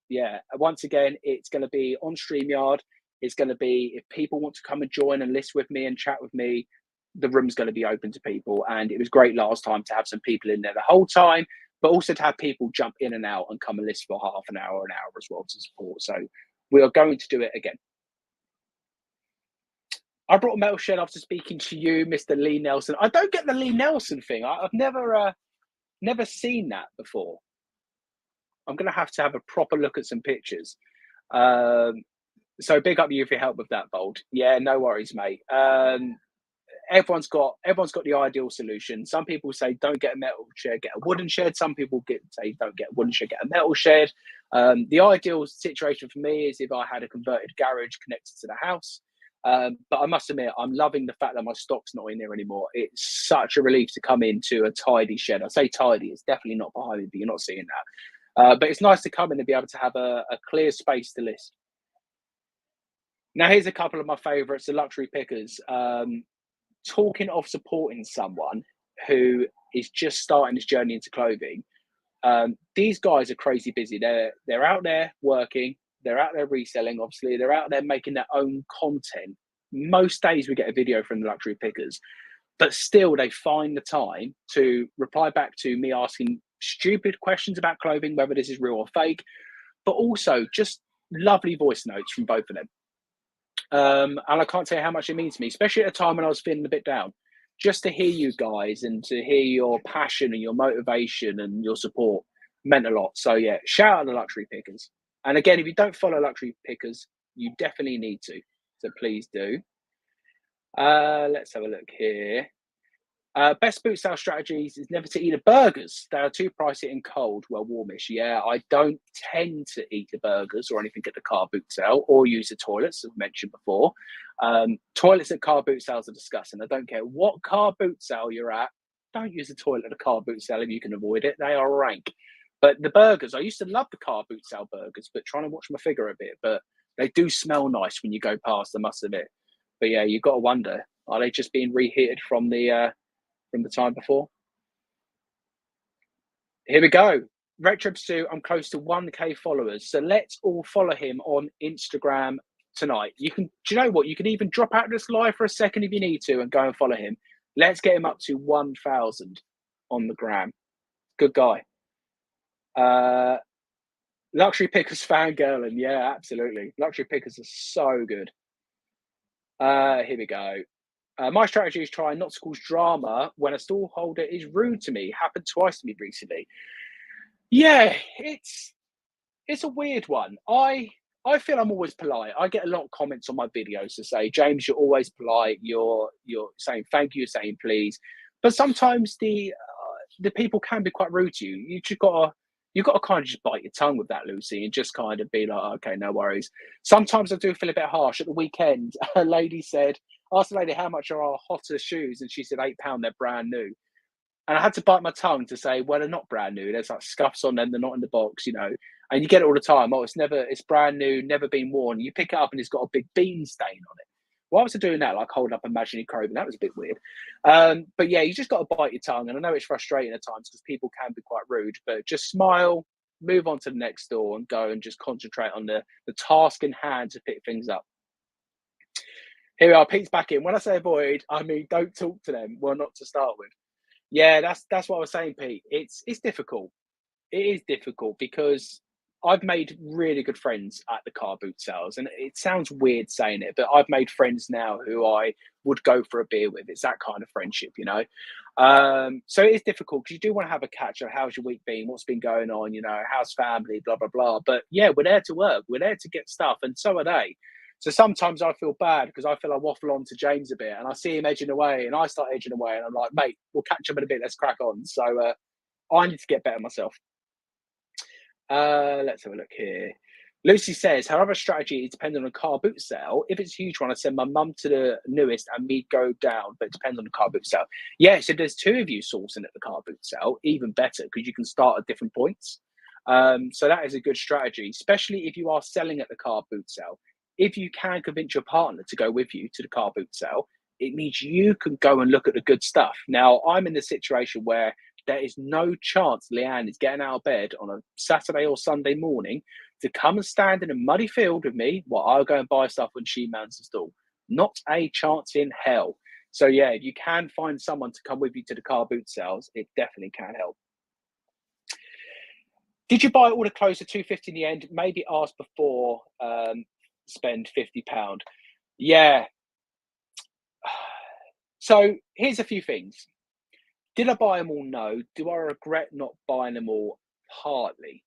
[SPEAKER 1] yeah, once again, it's going to be on StreamYard. It's going to be, if people want to come and join and list with me and chat with me, the room's going to be open to people. And it was great last time to have some people in there the whole time, but also to have people jump in and out and come and list for half an hour as well to support. So we are going to do it again. I brought a metal shed after speaking to you, Mr. Lee Nelson. I don't get the Lee Nelson thing. I've never seen that before. I'm going to have a proper look at some pictures. So big up you for your help with that, Bold. Yeah, no worries, mate. Everyone's got the ideal solution. Some people say don't get a metal shed, get a wooden shed. Some people say don't get a wooden shed, get a metal shed. The ideal situation for me is if I had a converted garage connected to the house. But I must admit, I'm loving the fact that my stock's not in there anymore. It's such a relief to come into a tidy shed. I say tidy, it's definitely not behind me, but you're not seeing that. But it's nice to come in and be able to have a clear space to list. Now, here's a couple of my favorites, the luxury pickers. Talking of supporting someone who is just starting this journey into clothing, these guys are crazy busy. They're out there working, they're out there reselling, obviously, they're out there making their own content. Most days we get a video from the luxury pickers, but still they find the time to reply back to me asking stupid questions about clothing, whether this is real or fake, but also just lovely voice notes from both of them. And I can't tell you how much it means to me, especially at a time when I was feeling a bit down. Just to hear you guys and to hear your passion and your motivation and your support meant a lot. So yeah, shout out to luxury pickers. And again, if you don't follow luxury pickers, you definitely need to. So please do. Let's have a look here. Best Bootsale strategies is never to eat the burgers. They are too pricey and cold. Well, warmish. Yeah, I don't tend to eat the burgers or anything at the car boot sale or use the toilets, as mentioned before. Toilets at car boot sales are disgusting. I don't care what car boot sale you're at. Don't use the toilet at a car boot sale if you can avoid it. They are rank. But the burgers, I used to love the car boot sale burgers, but trying to watch my figure a bit. But they do smell nice when you go past, I must admit. But yeah, you've got to wonder, are they just being reheated from the time before? Here we go. Retro Pursuit, I'm close to 1K followers. So let's all follow him on Instagram tonight. Do you know what? You can even drop out of this live for a second if you need to and go and follow him. Let's get him up to 1,000 on the gram. Good guy. Luxury Pickers fangirling. Yeah, absolutely. Luxury Pickers are so good. Here we go. My strategy is trying not to cause drama when a stallholder is rude to me. Happened twice to me recently. Yeah, it's a weird one. I feel I'm always polite. I get a lot of comments on my videos to say, James, you're always polite. You're saying thank you, you're saying please, but sometimes the people can be quite rude to you. You got to kind of just bite your tongue with that, Lucy, and just kind of be like, okay, no worries. Sometimes I do feel a bit harsh. At the weekend, a lady said, asked the lady how much are our hotter shoes, and she said £8. They're brand new. And I had to bite my tongue to say, well, they're not brand new. There's like scuffs on them. They're not in the box, you know. And you get it all the time. Oh, it's brand new, never been worn. You pick it up and it's got a big bean stain on it. Why was I doing that? Like holding up imaginary clothing. That was a bit weird. But yeah, you just got to bite your tongue. And I know it's frustrating at times because people can be quite rude, but just smile, move on to the next door and go and just concentrate on the task in hand to pick things up. Here we are, Pete's back in. When I say avoid, I mean don't talk to them. Well, not to start with. Yeah, that's what I was saying, Pete. It's difficult. It is difficult because I've made really good friends at the car boot sales, and it sounds weird saying it, but I've made friends now who I would go for a beer with. It's that kind of friendship, you know. So it is difficult because you do want to have a catch up. How's your week been? What's been going on? You know, how's family? Blah blah blah. But yeah, we're there to work. We're there to get stuff, and so are they. So sometimes I feel bad because I feel I waffle on to James a bit, and I see him edging away, and I start edging away, and I'm like, mate, we'll catch up in a bit. Let's crack on. So I need to get better myself. Let's have a look here. Lucy says, however, strategy is dependent on a car boot sale. If it's a huge one, I send my mum to the newest and me go down, but it depends on the car boot sale. Yes, if there's two of you sourcing at the car boot sale, even better because you can start at different points. So that is a good strategy, especially if you are selling at the car boot sale. If you can convince your partner to go with you to the car boot sale, it means you can go and look at the good stuff. Now, I'm in the situation where there is no chance Leanne is getting out of bed on a Saturday or Sunday morning to come and stand in a muddy field with me while I'll go and buy stuff when she mans the stall. Not a chance in hell. So yeah, if you can find someone to come with you to the car boot sales, it definitely can help. Did you buy all the clothes for £250 in the end? Maybe ask before spend £50. Yeah. So here's a few things. Did I buy them all? No. Do I regret not buying them all? Partly.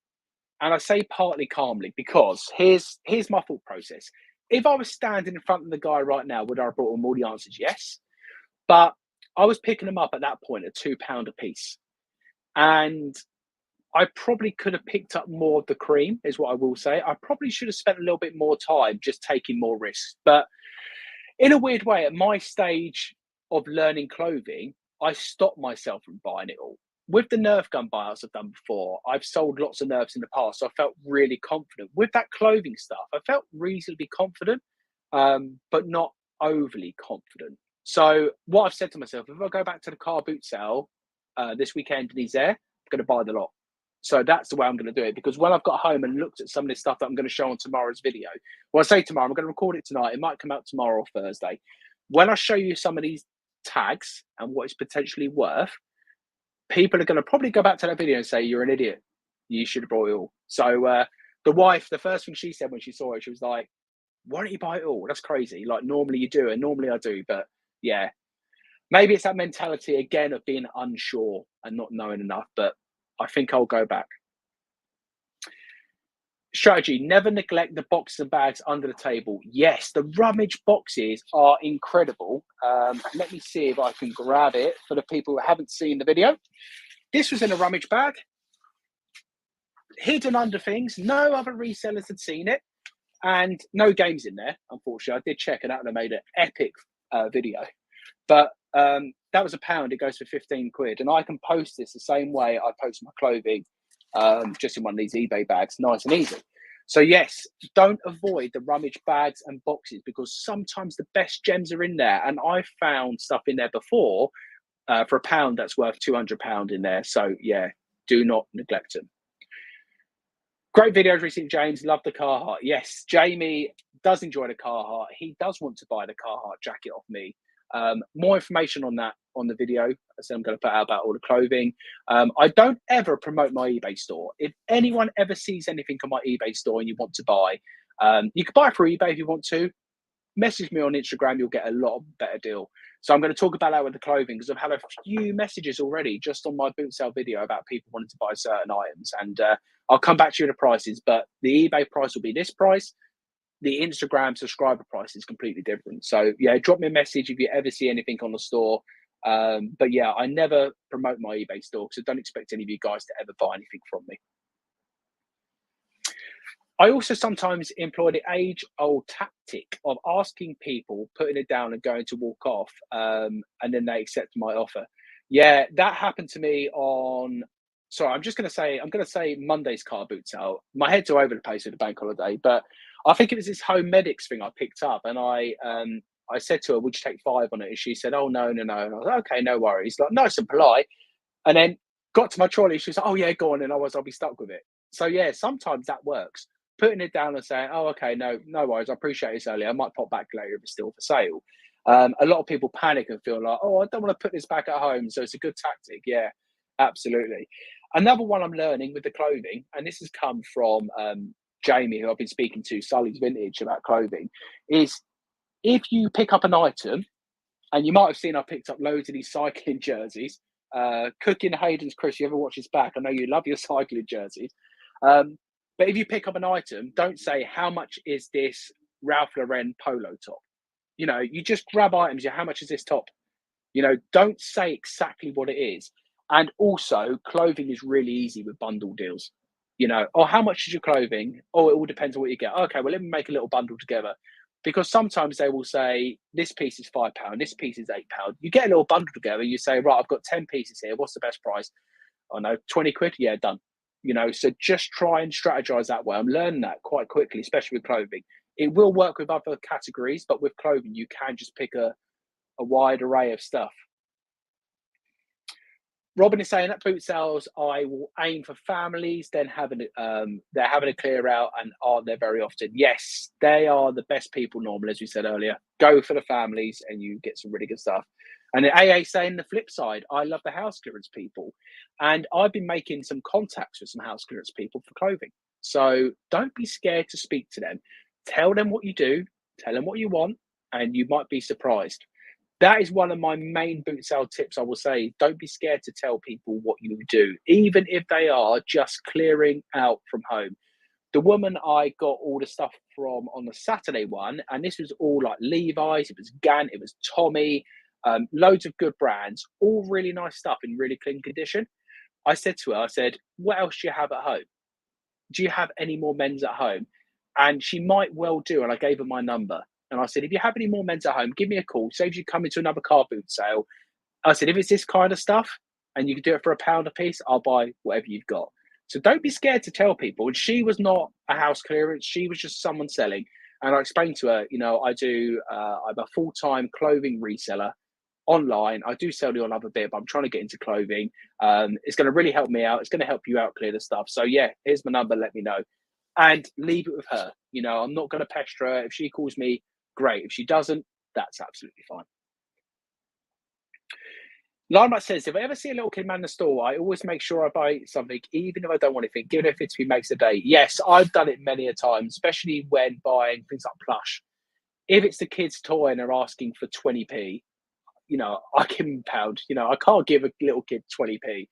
[SPEAKER 1] And I say partly calmly because here's my thought process. If I was standing in front of the guy right now, would I have brought him all? The answer is yes. But I was picking them up at that point at £2 a piece. And I probably could have picked up more of the cream, is what I will say. I probably should have spent a little bit more time just taking more risks. But in a weird way, at my stage of learning clothing, I stopped myself from buying it all. With the Nerf gun buyouts I've done before, I've sold lots of Nerfs in the past, so I felt really confident. With that clothing stuff, I felt reasonably confident, but not overly confident. So what I've said to myself, if I go back to the car boot sale this weekend and he's there, I'm going to buy the lot. So that's the way I'm going to do it, because when I've got home and looked at some of this stuff that I'm going to show on tomorrow's video, well, I say tomorrow, I'm going to record it tonight. It might come out tomorrow or Thursday. When I show you some of these tags and what it's potentially worth, people are going to probably go back to that video and say, you're an idiot. You should have bought it all. So the wife, the first thing she said when she saw it, she was like, why don't you buy it all? That's crazy. Like normally you do, and normally I do. But yeah, maybe it's that mentality again of being unsure and not knowing enough. But I think I'll go back. Strategy, never neglect the boxes and bags under the table. Yes, the rummage boxes are incredible. Let me see if I can grab it for the people who haven't seen the video. This was in a rummage bag, hidden under things. No other resellers had seen it, and no games in there, unfortunately. I did check, and that would have made an epic video. But that was £1. It goes for 15 quid. And I can post this the same way I post my clothing, just in one of these eBay bags, nice and easy. So yes, don't avoid the rummage bags and boxes, because sometimes the best gems are in there. And I found stuff in there before for £1 that's worth £200 in there. So yeah, do not neglect them. Great videos recently, James. Love the Carhartt. Yes, Jamie does enjoy the Carhartt. He does want to buy the Carhartt jacket off me. More information on that on the video. I said I'm going to put out about all the clothing. I don't ever promote my eBay store. If anyone ever sees anything on my eBay store and you want to buy, you can buy it through eBay if you want to. Message me on Instagram. You'll get a lot better deal. So I'm going to talk about that with the clothing, because I've had a few messages already just on my boot sale video about people wanting to buy certain items. And I'll come back to you with the prices, but the eBay price will be this price. The Instagram subscriber price is completely different. So yeah, drop me a message if you ever see anything on the store. But yeah, I never promote my eBay store, so don't expect any of you guys to ever buy anything from me. I also sometimes employ the age-old tactic of asking people, putting it down and going to walk off, and then they accept my offer. Yeah, that happened to me on. Sorry, I'm going to say Monday's car boot sale. My head's all over the place with the bank holiday, but I think it was this home medics thing I picked up, and I said to her, "Would you take 5 on it?" And she said, "Oh no, no, no." And I was like, "Okay, no worries." Like nice and polite, and then got to my trolley. She was like, "Oh yeah, go on." And I'll be stuck with it. So yeah, sometimes that works. Putting it down and saying, "Oh, okay, no, no worries. I appreciate this earlier. I might pop back later if it's still for sale." A lot of people panic and feel like, "Oh, I don't want to put this back at home." So it's a good tactic. Yeah, absolutely. Another one I'm learning with the clothing, and this has come from Jamie, who I've been speaking to, Sully's Vintage, about clothing, is if you pick up an item, and you might have seen I picked up loads of these cycling jerseys. Cooking Hayden's, Chris, you ever watch his back? I know you love your cycling jerseys. But if you pick up an item, don't say, "How much is this Ralph Lauren polo top?" You just grab items. Yeah, how much is this top? Don't say exactly what it is. And also, clothing is really easy with bundle deals. Oh, how much is your clothing? Oh, it all depends on what you get. Okay, well, let me make a little bundle together. Because sometimes they will say, this piece is £5, this piece is £8. You get a little bundle together, you say, right, I've got 10 pieces here. What's the best price? Oh no, 20 quid? Yeah, done. So just try and strategize that way. I'm learning that quite quickly, especially with clothing. It will work with other categories, but with clothing, you can just pick a wide array of stuff. Robin is saying at boot sales, I will aim for families, then they're having a clear out and aren't there very often. Yes, they are the best people normally, as we said earlier. Go for the families and you get some really good stuff. And AA saying the flip side, I love the house clearance people. And I've been making some contacts with some house clearance people for clothing. So don't be scared to speak to them. Tell them what you do, tell them what you want, and you might be surprised. That is one of my main boot sale tips. I will say, don't be scared to tell people what you do, even if they are just clearing out from home. The woman I got all the stuff from on the Saturday one, and this was all like Levi's, it was Gant, it was Tommy, loads of good brands, all really nice stuff in really clean condition. I said to her, I said, "What else do you have at home? Do you have any more men's at home?" And she might well do. And I gave her my number. And I said, "If you have any more men's at home, give me a call. Saves you coming to another car boot sale." I said, "If it's this kind of stuff and you can do it for £1 a piece, I'll buy whatever you've got." So don't be scared to tell people. And she was not a house clearance. She was just someone selling. And I explained to her, I'm a full-time clothing reseller online. I do sell the odd other bit, but I'm trying to get into clothing. It's going to really help me out. It's going to help you out clear the stuff. So yeah, here's my number. Let me know. And leave it with her. I'm not going to pester her. If she calls me, great. If she doesn't, that's absolutely fine. Lionbite says, if I ever see a little kid man in the store, I always make sure I buy something, even if I don't want anything, given if it's me makes a day. Yes, I've done it many a time, especially when buying things like plush. If it's the kid's toy and they're asking for 20p, I give them a pound. I can't give a little kid 20p.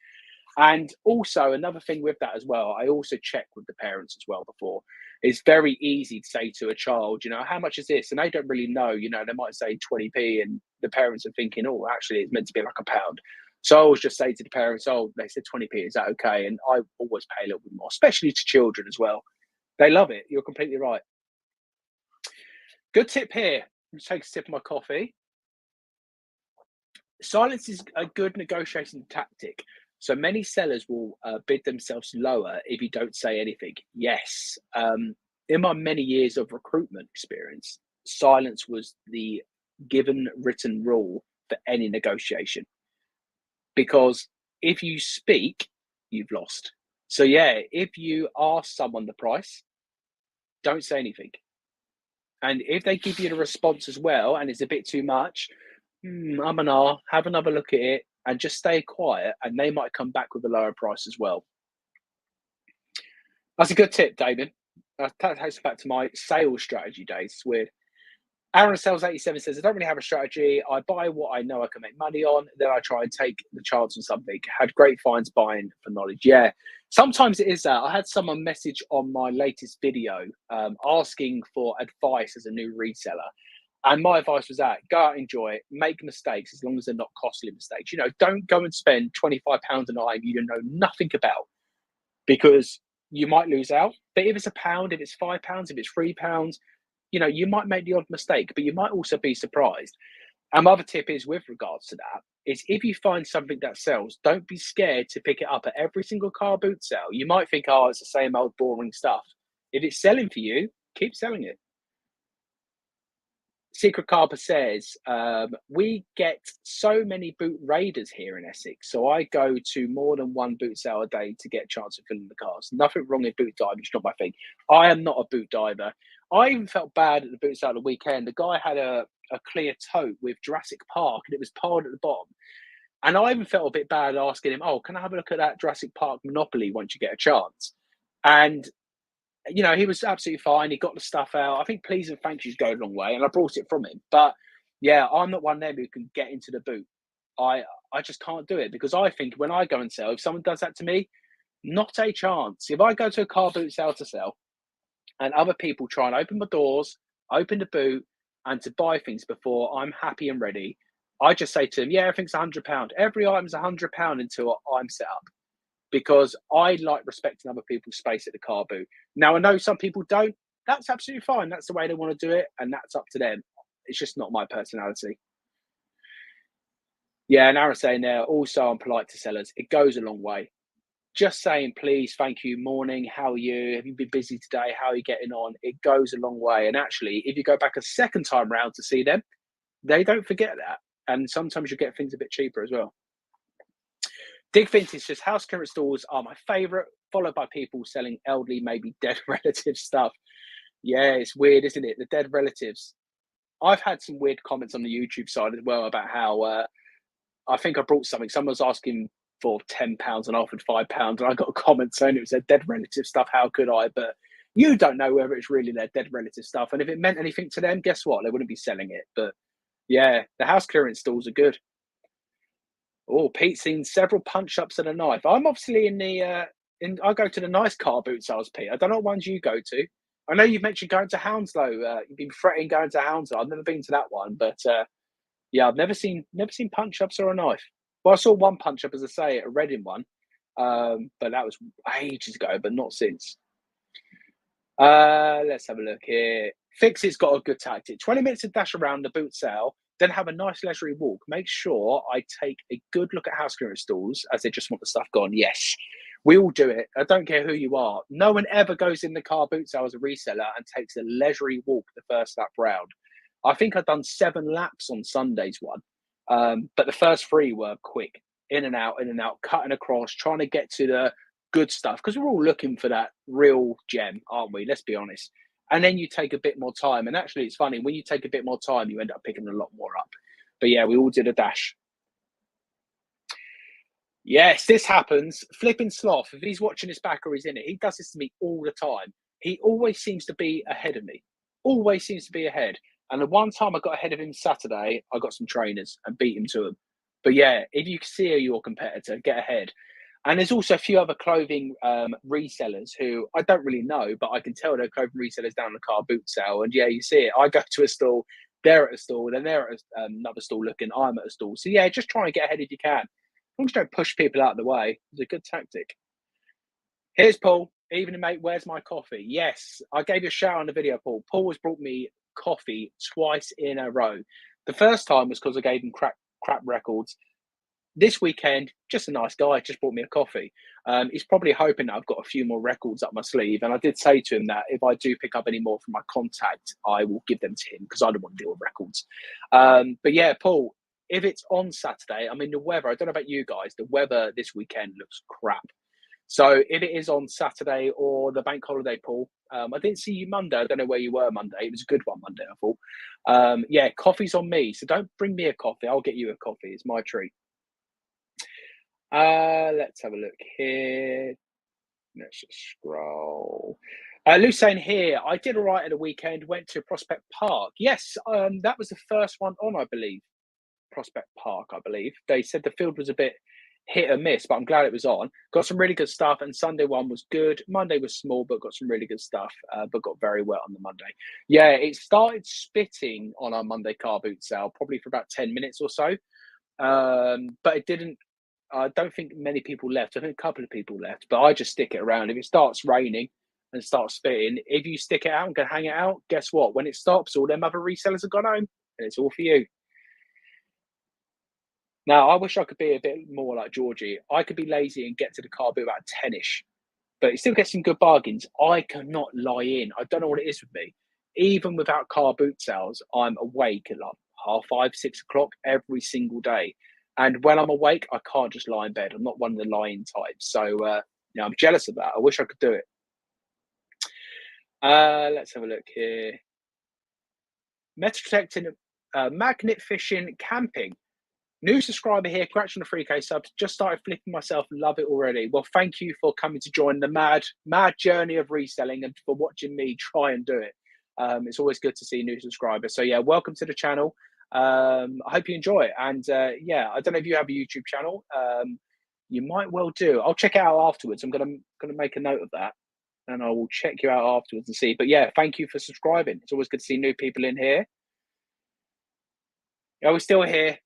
[SPEAKER 1] And also another thing with that as well, I also check with the parents as well before. It's very easy to say to a child, how much is this? And they don't really know, they might say 20p and the parents are thinking, oh, actually it's meant to be like a pound. So I always just say to the parents, oh, they said 20p, is that okay? And I always pay a little bit more, especially to children as well. They love it. You're completely right. Good tip here. Let's take a sip of my coffee. Silence is a good negotiation tactic. So many sellers will bid themselves lower if you don't say anything. Yes. In my many years of recruitment experience, silence was the given written rule for any negotiation. Because if you speak, you've lost. So, yeah, if you ask someone the price, don't say anything. And if they give you the response as well and it's a bit too much, have another look at it and just stay quiet, and they might come back with a lower price as well. That's a good tip, David. That takes us back to my sales strategy days. It's weird. Aaron Sells 87 says, I don't really have a strategy. I buy what I know I can make money on. Then I try and take the chance on something. Had great finds buying for knowledge. Yeah, sometimes it is that. I had someone message on my latest video asking for advice as a new reseller. And my advice was that go out, enjoy it, make mistakes as long as they're not costly mistakes. You know, don't go and spend £25 an item you don't know nothing about, because you might lose out. But if it's £1, if it's £5, if it's £3, you know, you might make the odd mistake, but you might also be surprised. And my other tip is with regards to that is if you find something that sells, don't be scared to pick it up at every single car boot sale. You might think, oh, it's the same old boring stuff. If it's selling for you, keep selling it. Secret Carper says, we get so many boot raiders here in Essex, so I go to more than one boot sale a day to get a chance of filling the cars. Nothing wrong with boot diving, it's not my thing. I am not a boot diver. I even felt bad at the boot sale at the weekend. The guy had a clear tote with Jurassic Park and it was piled at the bottom. And I even felt a bit bad asking him, oh, can I have a look at that Jurassic Park Monopoly once you get a chance? And you know, he was absolutely fine. He got the stuff out. I think please and thank yous go a long way, and I brought it from him. But yeah, I'm not one of them who can get into the boot. I just can't do it, because I think when I go and sell, if someone does that to me, not a chance. If I go to a car boot sale to sell, and other people try and open my doors, open the boot, and to buy things before I'm happy and ready, I just say to them, yeah, everything's £100. Every item's £100 until I'm set up, because I like respecting other people's space at the car boot. Now, I know some people don't. That's absolutely fine. That's the way they want to do it, and that's up to them. It's just not my personality. Yeah, and Aaron saying there, also I'm polite to sellers. It goes a long way. Just saying, please, thank you, morning, how are you? Have you been busy today? How are you getting on? It goes a long way. And actually, if you go back a second time round to see them, they don't forget that. And sometimes you get things a bit cheaper as well. Dig Vintage says, house clearance stores are my favourite, followed by people selling elderly, maybe dead relative stuff. Yeah, it's weird, isn't it? The dead relatives. I've had some weird comments on the YouTube side as well about how I think I brought something. Someone was asking for £10 and I offered £5, and I got a comment saying it was their dead relative stuff. How could I? But you don't know whether it's really their dead relative stuff. And if it meant anything to them, guess what? They wouldn't be selling it. But yeah, the house clearance stores are good. Oh, Pete's seen several punch ups and a knife. I'm obviously in the I go to the nice car boot sales, Pete. I don't know what ones you go to. I know you've mentioned going to Hounslow. You've been threatening going to Hounslow. I've never been to that one, but yeah, I've never seen punch ups or a knife. Well, I saw one punch up, as I say, at a Reading one, but that was ages ago, but not since. Let's have a look here. Fixit's got a good tactic. 20 minutes to dash around the boot sale, then have a nice leisurely walk. Make sure I take a good look at house clearance stalls as they just want the stuff gone. Yes, we all do it. I don't care who you are. No one ever goes in the car boot sale as a reseller and takes a leisurely walk the first lap round. I think I've done 7 laps on Sunday's one, but the first 3 were quick, in and out, cutting across, trying to get to the good stuff, because we're all looking for that real gem, aren't we? Let's be honest. And then you take a bit more time. And actually, it's funny, when you take a bit more time, you end up picking a lot more up. But yeah, we all did a dash. Yes, this happens. Flipping Sloth, if he's watching this back or he's in it, he does this to me all the time. He always seems to be ahead of me. Always seems to be ahead. And the one time I got ahead of him Saturday, I got some trainers and beat him to them. But yeah, if you see your competitor, get ahead. And there's also a few other clothing resellers who I don't really know, but I can tell they're clothing resellers down the car boot sale. And yeah, you see it. I go to a stall, they're at a stall, then they're at another stall looking, I'm at a stall. So yeah, just try and get ahead if you can. As long as you don't push people out of the way, it's a good tactic. Here's Paul. Evening, mate. Where's my coffee? Yes, I gave you a shout on the video, Paul. Paul has brought me coffee twice in a row. The first time was because I gave him crap records. This weekend, just a nice guy, just bought me a coffee. He's probably hoping that I've got a few more records up my sleeve. And I did say to him that if I do pick up any more from my contact, I will give them to him, because I don't want to deal with records. But yeah, Paul, if it's on Saturday, I mean, the weather, I don't know about you guys, the weather this weekend looks crap. So if it is on Saturday or the bank holiday, Paul, I didn't see you Monday. I don't know where you were Monday. It was a good one Monday, I thought. Yeah, coffee's on me. So don't bring me a coffee. I'll get you a coffee. It's my treat. Let's have a look here. Let's just scroll. Lou's saying here, I did all right at the weekend, went to Prospect Park. Yes, that was the first one on, I believe. Prospect Park, I believe. They said the field was a bit hit or miss, but I'm glad it was on. Got some really good stuff, and Sunday one was good. Monday was small, but got some really good stuff, but got very wet on the Monday. Yeah, it started spitting on our Monday car boot sale, probably for about 10 minutes or so. But it didn't, I don't think many people left. I think a couple of people left, but I just stick it around. If it starts raining and starts spitting, if you stick it out and can hang it out, guess what? When it stops, all them other resellers have gone home, and it's all for you. Now, I wish I could be a bit more like Georgie. I could be lazy and get to the car boot about 10ish, but you still get some good bargains. I cannot lie in. I don't know what it is with me. Even without car boot sales, I'm awake at like 5:30, 6 o'clock every single day. And when I'm awake, I can't just lie in bed. I'm not one of the lying types. So, I'm jealous of that. I wish I could do it. Let's have a look here. Metal detecting, magnet fishing, camping. New subscriber here, congrats on the 3K subs. Just started flipping myself, love it already. Well, thank you for coming to join the mad journey of reselling and for watching me try and do it. It's always good to see new subscribers. So yeah, welcome to the channel. I hope you enjoy it. And yeah, I don't know if you have a YouTube channel. You might well do. I'll check it out afterwards. I'm gonna make a note of that, and I will check you out afterwards and see. But yeah, thank you for subscribing. It's always good to see new people in here. Yeah, we're still here.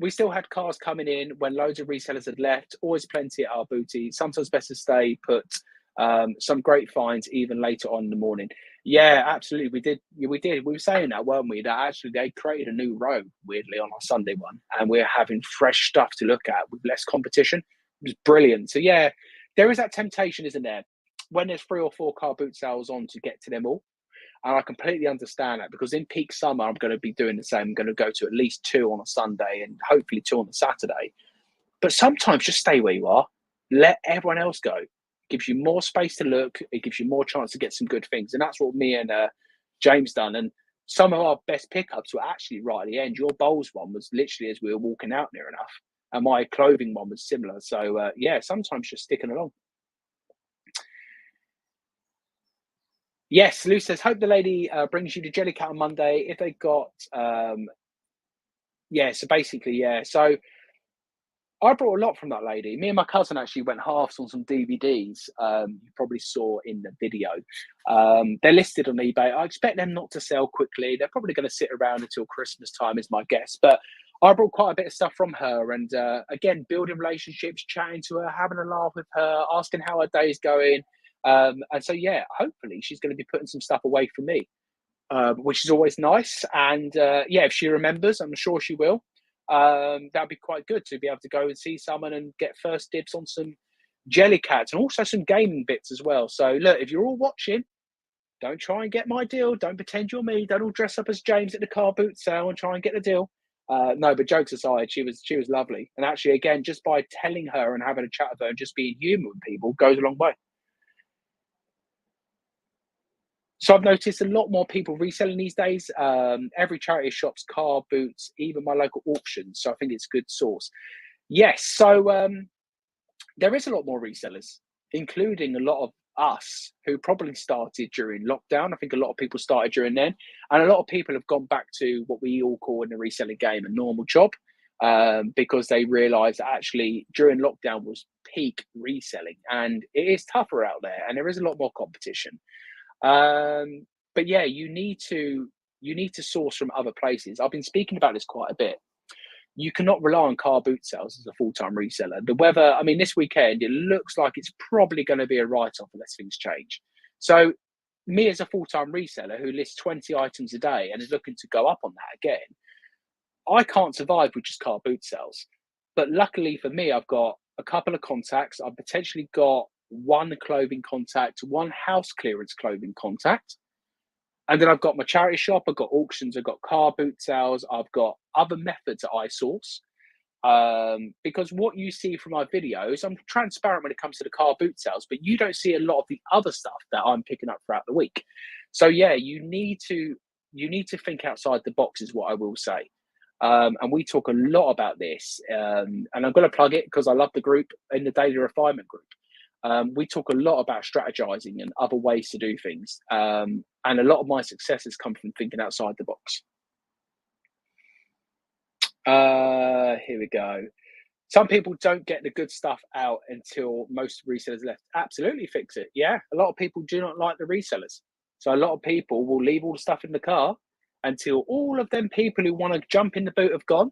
[SPEAKER 1] We still had cars coming in when loads of resellers had left. Always plenty at our booty. Sometimes best to stay put. Some great finds even later on in the morning. Yeah, absolutely. We did. We did. We were saying that, weren't we? That actually they created a new row weirdly on our Sunday one, and we're having fresh stuff to look at with less competition. It was brilliant. So yeah, there is that temptation, isn't there? When there's 3 or 4 car boot sales on to get to them all. And I completely understand that because in peak summer, I'm going to be doing the same. I'm going to go to at least 2 on a Sunday and hopefully 2 on a Saturday. But sometimes just stay where you are. Let everyone else go. It gives you more space to look. It gives you more chance to get some good things. And that's what me and James done. And some of our best pickups were actually right at the end. Your bowls one was literally as we were walking out near enough. And my clothing one was similar. So, yeah, sometimes just sticking along. Yes, Lou says, hope the lady brings you the Jellycat on Monday. If they got, yeah, so basically, yeah. So I brought a lot from that lady. Me and my cousin actually went halves on some DVDs. You probably saw in the video. They're listed on eBay. I expect them not to sell quickly. They're probably going to sit around until Christmas time, is my guess. But I brought quite a bit of stuff from her. And again, building relationships, chatting to her, having a laugh with her, asking how her day is going. And so, yeah, hopefully she's going to be putting some stuff away for me, which is always nice. And yeah, if she remembers, I'm sure she will. That'd be quite good to be able to go and see someone and get first dibs on some Jellycats and also some gaming bits as well. So look, if you're all watching, don't try and get my deal. Don't pretend you're me. Don't all dress up as James at the car boot sale and try and get the deal. No, but jokes aside, she was lovely. And actually, again, just by telling her and having a chat with her and just being human with people goes a long way. So I've noticed a lot more people reselling these days. Every charity shop's car, boots, even my local auctions. So I think it's a good source. Yes, so there is a lot more resellers, including a lot of us who probably started during lockdown. I think a lot of people started during then, and a lot of people have gone back to what we all call in the reselling game a normal job, because they realised that actually during lockdown was peak reselling, and it is tougher out there, and there is a lot more competition. But yeah, you need to source from other places. I've been speaking about this quite a bit. You cannot rely on car boot sales as a full-time reseller. The weather, I mean, this weekend, it looks like it's probably going to be a write-off unless things change. So me as a full-time reseller who lists 20 items a day and is looking to go up on that again, I can't survive with just car boot sales. But luckily for me, I've got a couple of contacts. I've potentially got one clothing contact, one house clearance clothing contact. And then I've got my charity shop, I've got auctions, I've got car boot sales, I've got other methods that I source. Because what you see from my videos, I'm transparent when it comes to the car boot sales, but you don't see a lot of the other stuff that I'm picking up throughout the week. So yeah, you need to think outside the box is what I will say. And we talk a lot about this. And I'm going to plug it because I love the group in the Daily Refinement group. We talk a lot about strategizing and other ways to do things. And a lot of my success has come from thinking outside the box. Here we go. Some people don't get the good stuff out until most resellers left. Absolutely fix it. Yeah. A lot of people do not like the resellers. So a lot of people will leave all the stuff in the car until all of them people who want to jump in the boot have gone.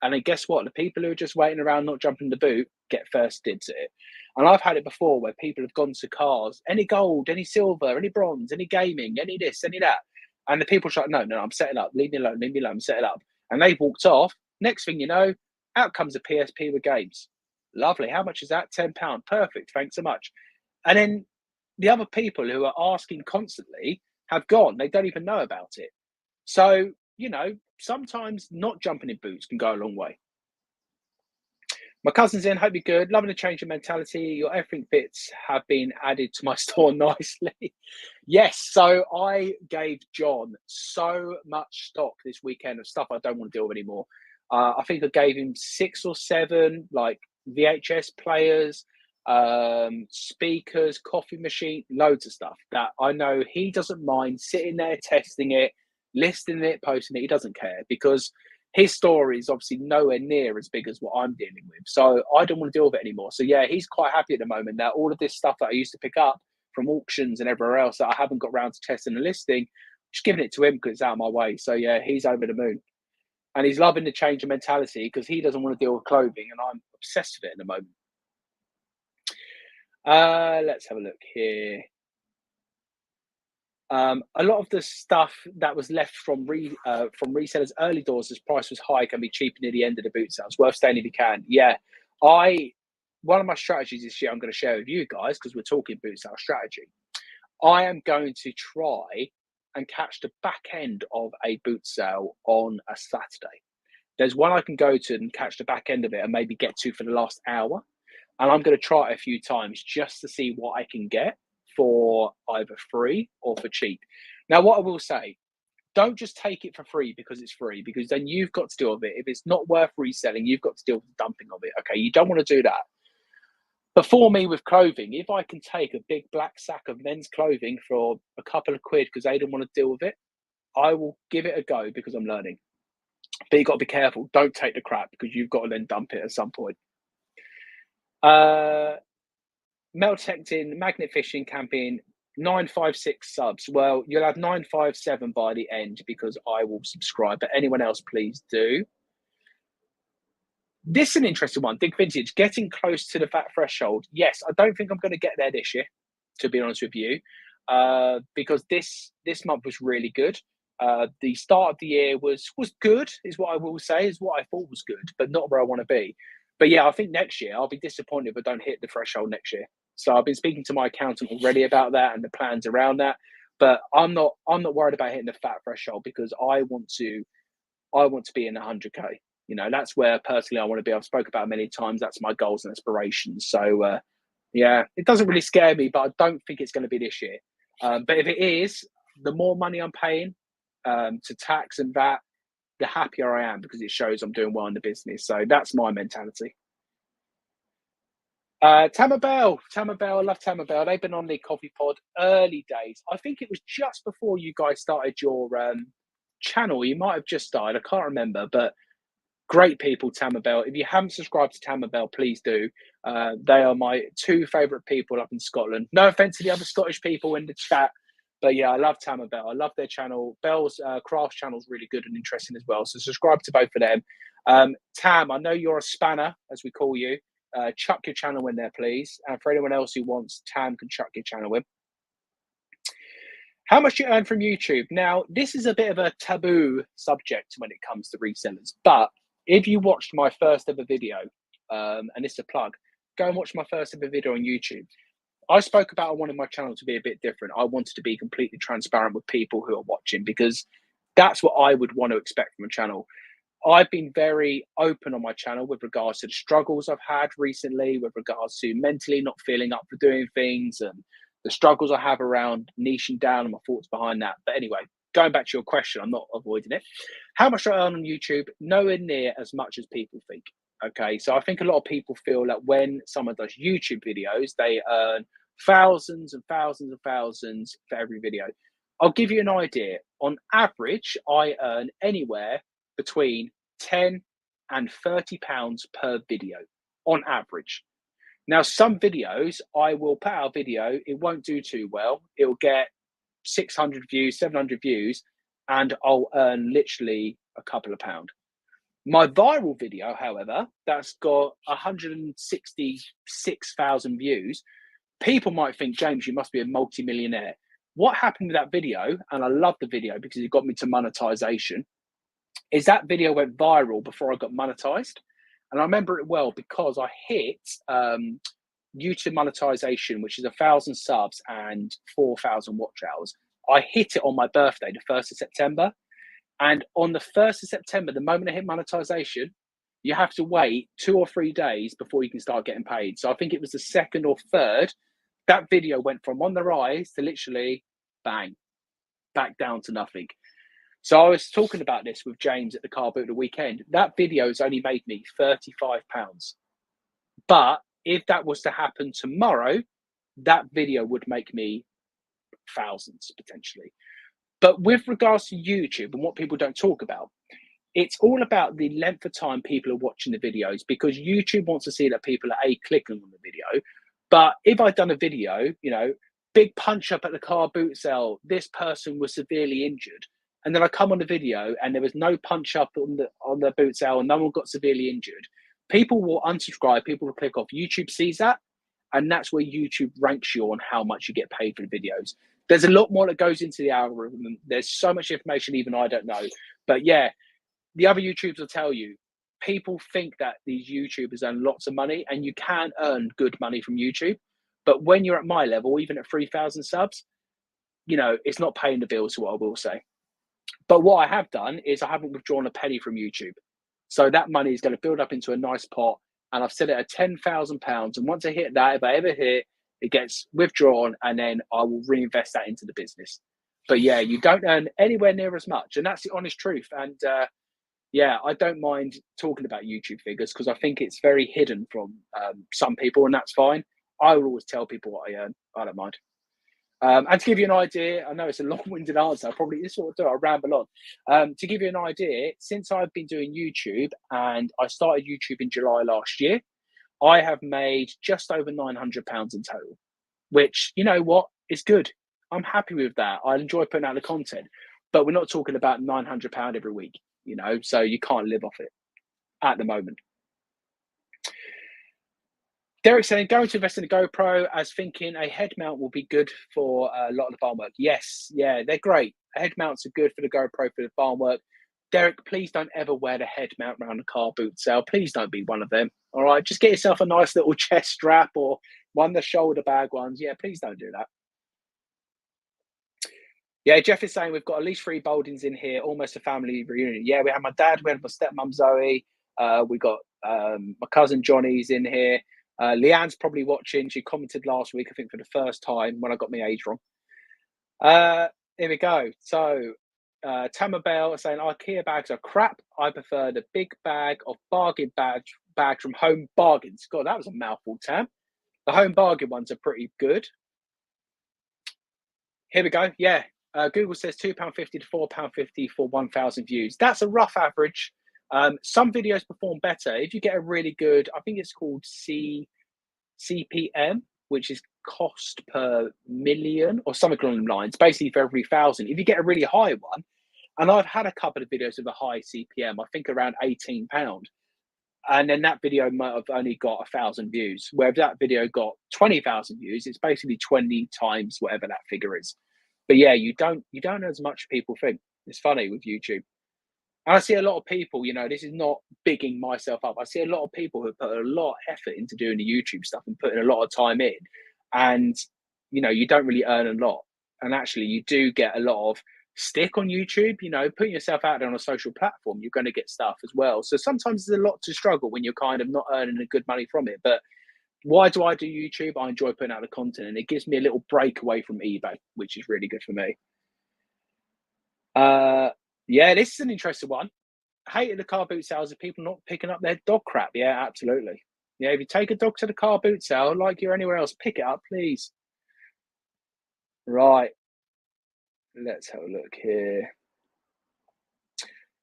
[SPEAKER 1] And then guess what? The people who are just waiting around not jumping the boot get first dibs at it. And I've had it before where people have gone to cars, any gold, any silver, any bronze, any gaming, any this, any that. And the people are like, no, I'm setting up. Leave me alone, I'm setting up. And they've walked off. Next thing you know, out comes a PSP with games. Lovely. How much is that? £10. Perfect. Thanks so much. And then the other people who are asking constantly have gone. They don't even know about it. So, sometimes not jumping in boots can go a long way. My cousin's in, hope you're good. Loving the change of mentality. Your everything bits have been added to my store nicely. Yes, so I gave John so much stock this weekend of stuff I don't want to deal with anymore. I think I gave him 6 or 7 like VHS players, speakers, coffee machine, loads of stuff that I know he doesn't mind sitting there testing it, listing it, posting it. He doesn't care because his story is obviously nowhere near as big as what I'm dealing with. So I don't want to deal with it anymore. So yeah, he's quite happy at the moment that all of this stuff that I used to pick up from auctions and everywhere else that I haven't got around to testing and listing, just giving it to him because it's out of my way. So yeah, he's over the moon. And he's loving the change of mentality because he doesn't want to deal with clothing, and I'm obsessed with it at the moment. Let's have a look here. A lot of the stuff that was left from resellers early doors as price was high can be cheaper near the end of the boot sales. Worth staying if you can. Yeah, one of my strategies this year I'm going to share with you guys because we're talking boot sale strategy. I am going to try and catch the back end of a boot sale on a Saturday. There's one I can go to and catch the back end of it and maybe get to for the last hour. And I'm going to try it a few times just to see what I can get for either free or for cheap. Now, what I will say, don't just take it for free because it's free, because then you've got to deal with it. If it's not worth reselling, you've got to deal with the dumping of it. Okay, you don't want to do that. But for me with clothing, if I can take a big black sack of men's clothing for a couple of quid because they don't want to deal with it, I will give it a go because I'm learning. But you've got to be careful. Don't take the crap because you've got to then dump it at some point. Mel Tech in magnet fishing camping 956 subs. Well, you'll have 957 by the end because I will subscribe. But anyone else, please do. This is an interesting one. Dig Vintage, getting close to the VAT threshold. Yes, I don't think I'm going to get there this year, to be honest with you, because this month was really good. The start of the year was good, is what I will say, is what I thought was good, but not where I want to be. But yeah, I think next year I'll be disappointed if I don't hit the threshold next year. So I've been speaking to my accountant already about that and the plans around that. But I'm not worried about hitting the VAT threshold because I want to be in the 100K. That's where personally I want to be. I've spoke about it many times. That's my goals and aspirations. So yeah, it doesn't really scare me, but I don't think it's going to be this year. But if it is, the more money I'm paying to tax and VAT, the happier I am because it shows I'm doing well in the business. So that's my mentality. Tamabel, I love Tamabel. They've been on the Coffee Pod early days. I think it was just before you guys started your channel. You might have just started. I can't remember, but great people, Tamabel. If you haven't subscribed to Tamabel, please do. They are my 2 favourite people up in Scotland. No offence to the other Scottish people in the chat, but yeah, I love Tamabel. I love their channel. Belle's craft channel is really good and interesting as well. So subscribe to both of them. Tam, I know you're a spanner, as we call you. Chuck your channel in there, please. And for anyone else who wants, Tam can chuck your channel in. How much you earn from YouTube? Now, this is a bit of a taboo subject when it comes to resellers, but if you watched my first ever video, and it's a plug, go and watch my first ever video on YouTube. I spoke about I wanted my channel to be a bit different. I wanted to be completely transparent with people who are watching because that's what I would want to expect from a channel. I've been very open on my channel with regards to the struggles I've had recently, with regards to mentally not feeling up for doing things and the struggles I have around niching down and my thoughts behind that. But anyway, going back to your question, I'm not avoiding it. How much do I earn on YouTube? Nowhere near as much as people think. Okay, so I think a lot of people feel that when someone does YouTube videos, they earn thousands and thousands and thousands for every video. I'll give you an idea. On average, I earn anywhere between 10 and £30 per video on average. Now, some videos I will put out a video, it won't do too well. It'll get 600 views, 700 views, and I'll earn literally a couple of pounds. My viral video, however, that's got 166,000 views. People might think, James, you must be a multi-millionaire. What happened with that video, and I love the video because it got me to monetization, is that video went viral before I got monetized. And I remember it well because I hit YouTube monetization, which is 1,000 subs and 4,000 watch hours. I hit it on my birthday, the 1st of September. And on the 1st of September, the moment I hit monetization, you have to wait 2 or 3 days before you can start getting paid. So I think it was the 2nd or 3rd, that video went from on the rise to literally bang, back down to nothing. So I was talking about this with James at the car boot at the weekend. That video has only made me £35. But if that was to happen tomorrow, that video would make me thousands potentially. But with regards to YouTube and what people don't talk about, it's all about the length of time people are watching the videos, because YouTube wants to see that people are clicking on the video. But if I'd done a video, big punch up at the car boot sale, this person was severely injured, and then I come on the video and there was no punch up on the boot sale and no one got severely injured, people will unsubscribe, people will click off. YouTube sees that, and that's where YouTube ranks you on how much you get paid for the videos. There's a lot more that goes into the algorithm. There's so much information even I don't know. But yeah, the other YouTubers will tell you, people think that these YouTubers earn lots of money, and you can earn good money from YouTube. But when you're at my level, even at 3,000 subs, it's not paying the bills, what I will say. But what I have done is I haven't withdrawn a penny from YouTube. So that money is going to build up into a nice pot. And I've set it at £10,000. And once I hit that, if I ever hit, it gets withdrawn, and then I will reinvest that into the business. But yeah, you don't earn anywhere near as much. And that's the honest truth. And yeah, I don't mind talking about YouTube figures because I think it's very hidden from some people, and that's fine. I will always tell people what I earn. I don't mind. And to give you an idea, I know it's a long-winded answer. I'll ramble on. To give you an idea, since I've been doing YouTube, and I started YouTube in July last year, I have made just over £900 in total, which, you know what, is good. I'm happy with that. I enjoy putting out the content, but we're not talking about £900 every week, so you can't live off it at the moment. Derek's saying, going to invest in a GoPro as thinking a head mount will be good for a lot of the farm work. Yes, yeah, they're great. Head mounts are good for the GoPro for the farm work. Derek, please don't ever wear the head mount around the car boot sale. Please don't be one of them. All right, just get yourself a nice little chest strap or one of the shoulder bag ones. Yeah, please don't do that. Yeah, Jeff is saying we've got at least 3 Bouldings in here, almost a family reunion. Yeah, we had my dad, we had my stepmom Zoe, we got my cousin Johnny's in here. Leanne's probably watching. She commented last week, I think, for the first time when I got my age wrong. Here we go. So Tama Bell saying IKEA bags are crap. I prefer the big bag of bargain bags from Home Bargains. God, that was a mouthful, Tam. The Home Bargain ones are pretty good. Here we go. Yeah. Google says £2.50 to £4.50 for 1,000 views. That's a rough average. Some videos perform better if you get a really good, I think it's called CPM, which is cost per million or something along the lines, basically for every 1,000. If you get a really high one, and I've had a couple of videos with a high CPM, I think around £18, and then that video might have only got 1,000 views. Where if that video got 20,000 views, it's basically 20 times whatever that figure is. But yeah, you don't earn as much as people think. It's funny with YouTube. And I see a lot of people, this is not bigging myself up. I see a lot of people who put a lot of effort into doing the YouTube stuff and putting a lot of time in. And, you don't really earn a lot. And actually, you do get a lot of stick on YouTube. Putting yourself out there on a social platform, you're going to get stuff as well. So sometimes there's a lot to struggle when you're kind of not earning a good money from it. But why do I do YouTube? I enjoy putting out the content, and it gives me a little break away from eBay, which is really good for me. Yeah, this is an interesting one. hated the car boot sales of people not picking up their dog crap. Yeah, absolutely. Yeah, if you take a dog to the car boot sale like you're anywhere else, pick it up, please. Right, let's have a look here.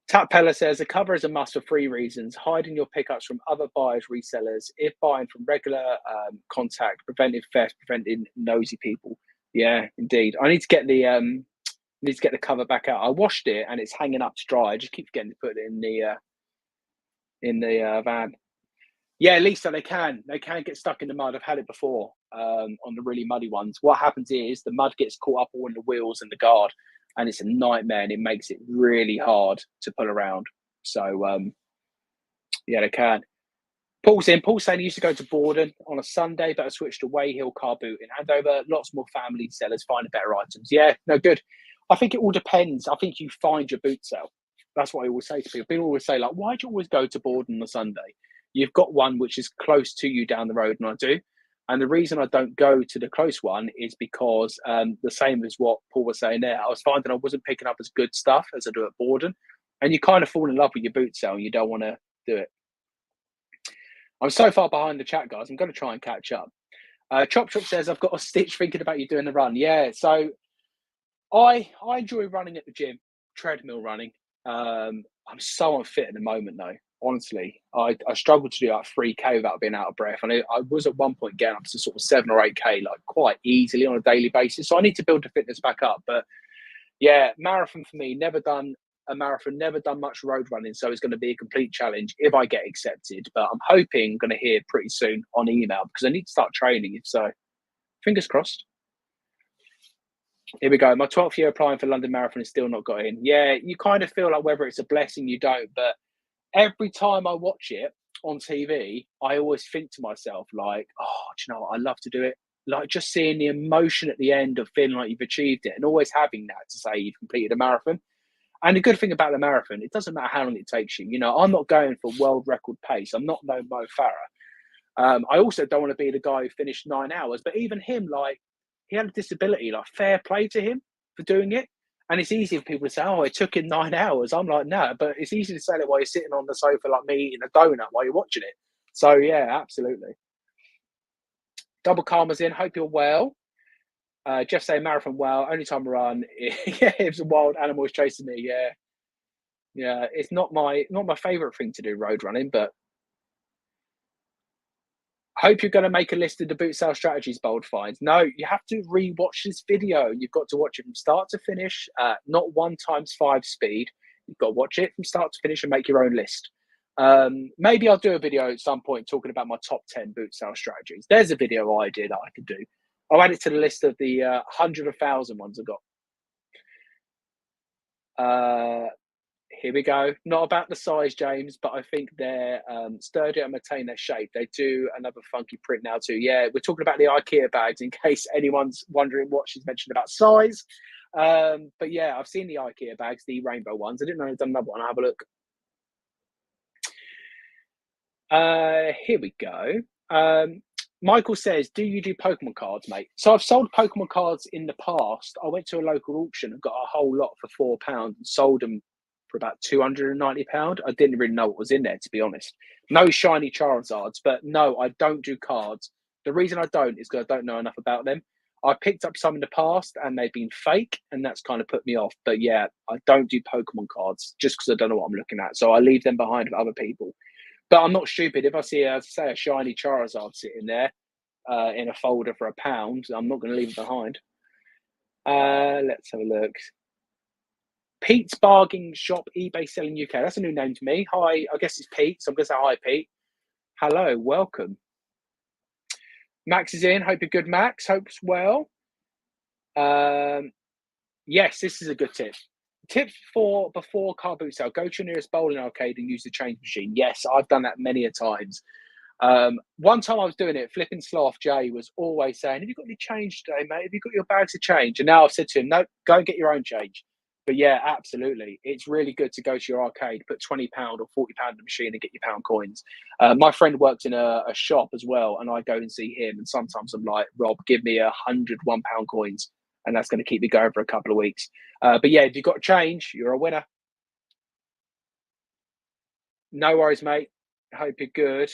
[SPEAKER 1] Tap Pella says a cover is a must for three reasons: hiding your pickups from other buyers, resellers, if buying from regular contact, preventing theft, preventing nosy people. Yeah, indeed. I need to get the cover back out. I washed it and it's hanging up to dry. I just keep forgetting to put it in the van. Yeah, at least so they can get stuck in the mud. I've had it before on the really muddy ones. What happens is the mud gets caught up all in the wheels and the guard, and it's a nightmare, and it makes it really hard to pull around. So yeah, they can. Paul's in. Paul's saying he used to go to Borden on a Sunday, but I switched to Wayhill car boot in Andover. Lots more family sellers finding better items. Yeah, no, good. I think it all depends. I think you find your boot sale. That's what I always say to people. People always say, like, why do you always go to Borden on a Sunday? You've got one which is close to you down the road, and I do. And the reason I don't go to the close one is because the same as what Paul was saying there, I was finding I wasn't picking up as good stuff as I do at Borden. And you kind of fall in love with your boot sale and you don't want to do it. I'm so far behind the chat, guys. I'm going to try and catch up. Chop Chop says, I've got a stitch thinking about you doing the run. Yeah, so I enjoy running at the gym, treadmill running. I'm so unfit at the moment, though. Honestly, I struggle to do like 3K without being out of breath. And I was at one point getting up to sort of 7 or 8K like quite easily on a daily basis. So I need to build the fitness back up. But yeah, marathon for me, never done a marathon, never done much road running. So it's going to be a complete challenge if I get accepted. But I'm hoping I'm going to hear pretty soon on email because I need to start training. If so, fingers crossed. Here we go. My 12th year applying for London Marathon is still not got in. Yeah, you kind of feel like whether it's a blessing, you don't. But every time I watch it on TV, I always think to myself, like, oh, do you know what? I love to do it. Like just seeing the emotion at the end of feeling like you've achieved it and always having that to say you've completed a marathon. And the good thing about the marathon, it doesn't matter how long it takes you. You know, I'm not going for world record pace. I'm not no Mo Farah. I also don't want to be the guy who finished 9 hours. But even him, like, he had a disability. Like, fair play to him for doing it. And it's easy for people to say, oh, it took him 9 hours. I'm like, no, but it's easy to say that while you're sitting on the sofa like me eating a donut while you're watching it. So, yeah, absolutely. Double Karma's in. Hope you're well. Jeff saying marathon well. Only time I run. Yeah, it was a wild animals chasing me. Yeah. Yeah. It's not my favourite thing to do, road running, but hope you're going to make a list of the Bootsale Strategies bold finds. No, you have to re-watch this video. You've got to watch it from start to finish, not 1x5 speed. You've got to watch it from start to finish and make your own list. Maybe I'll do a video at some point talking about my top 10 Bootsale strategies. There's a video idea that I could do. I'll add it to the list of the 100 or 1,000 ones I got. Here we go. Not about the size, James, but I think they're sturdy and maintain their shape. They do another funky print now too. Yeah, we're talking about the IKEA bags in case anyone's wondering what she's mentioned about size. But yeah, I've seen the IKEA bags, the rainbow ones. I didn't know they'd done another one. I'll have a look. Here we go. Michael says, do you do Pokemon cards, mate? So I've sold Pokemon cards in the past. I went to a local auction and got a whole lot for £4 and sold them for about £290. I didn't really know what was in there, to be honest. No shiny Charizards, but no, I don't do cards. The reason I don't is because I don't know enough about them. I picked up some in the past and they've been fake, and that's kind of put me off. But yeah, I don't do Pokemon cards just because I don't know what I'm looking at. So I leave them behind for other people. But I'm not stupid. If I see, say, a shiny Charizard sitting there in a folder for £1, I'm not going to leave it behind. Let's have a look. Pete's Bargain Shop, eBay Selling UK. That's a new name to me. Hi, I guess it's Pete, so I'm going to say hi, Pete. Hello, welcome. Max is in. Hope you're good, Max. Hope's well. Yes, this is a good tip. Tip for before car boot sale: go to your nearest bowling arcade and use the change machine. Yes, I've done that many a times. One time I was doing it, flipping sloth Jay was always saying, have you got any change today, mate? Have you got your bags of change? And now I've said to him, no, go and get your own change. But yeah, absolutely. It's really good to go to your arcade, put £20 or £40 in the machine and get your pound coins. My friend works in a shop as well, and I go and see him. And sometimes I'm like, Rob, give me 100 £1 coins. And that's going to keep me going for a couple of weeks. But yeah, if you've got change, you're a winner. No worries, mate. Hope you're good.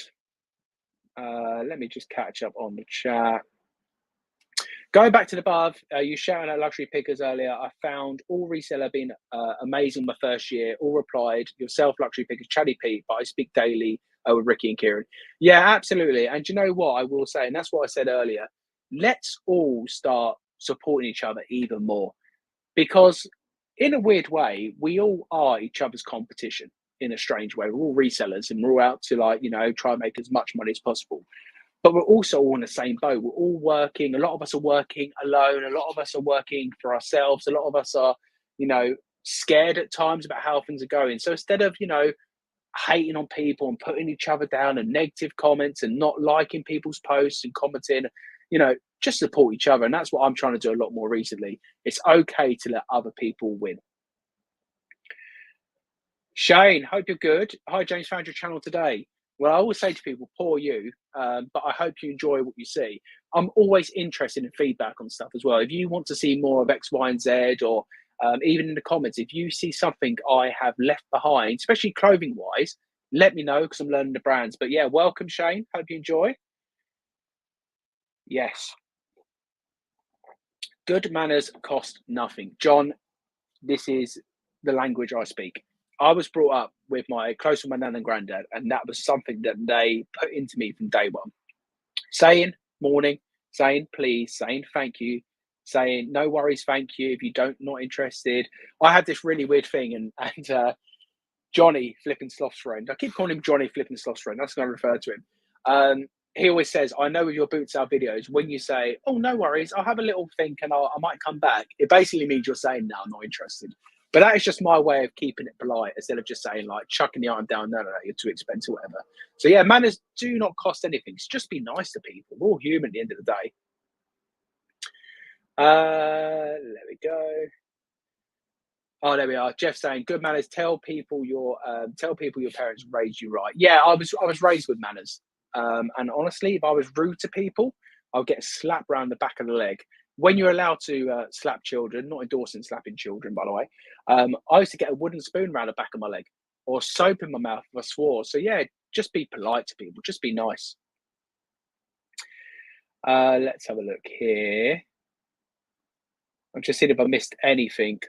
[SPEAKER 1] Let me just catch up on the chat. Going back to the above, you shouting at luxury pickers earlier. I found all reseller been amazing my first year. All replied, yourself, luxury pickers, Chatty Pete, but I speak daily with Ricky and Kieran. Yeah, absolutely. And you know what I will say, and that's what I said earlier. Let's all start supporting each other even more because, in a weird way, we all are each other's competition in a strange way. We're all resellers and we're all out to, like, try and make as much money as possible, but we're also all in the same boat. We're all working. A lot of us are working alone. A lot of us are working for ourselves. A lot of us are, scared at times about how things are going. So instead of, hating on people and putting each other down and negative comments and not liking people's posts and commenting, just support each other. And that's what I'm trying to do a lot more recently. It's okay to let other people win. Shane, hope you're good. Hi, James, found your channel today. Well, I always say to people, poor you, but I hope you enjoy what you see. I'm always interested in feedback on stuff as well. If you want to see more of X, Y, and Z, or even in the comments, if you see something I have left behind, especially clothing-wise, let me know because I'm learning the brands. But yeah, welcome, Shane. Hope you enjoy. Yes. Good manners cost nothing. John, this is the language I speak. I was brought up with close with my nan and granddad, and that was something that they put into me from day one. Saying morning, saying please, saying thank you, saying no worries, thank you. If you don't not interested, I had this really weird thing, and Johnny Flippin' Sloth's friend. I keep calling him Johnny Flippin' Sloth's friend. That's going to refer to him. He always says, I know with your Bootsale videos, when you say, oh, no worries, I'll have a little think and I might come back, it basically means you're saying, no, I'm not interested. But that is just my way of keeping it polite instead of just saying, like, chucking the item down, no, you're too expensive, whatever. So, yeah, manners do not cost anything. It's just be nice to people. We're all human at the end of the day. There we go. Oh, there we are. Jeff saying, "Good manners. Tell people your parents raised you right." Yeah, I was raised with manners. And honestly, if I was rude to people, I'll get a slap round the back of the leg. When you're allowed to slap children, not endorsing slapping children, by the way, I used to get a wooden spoon round the back of my leg or soap in my mouth if I swore. So yeah, just be polite to people. Just be nice. Let's have a look here. I'm just seeing if I missed anything.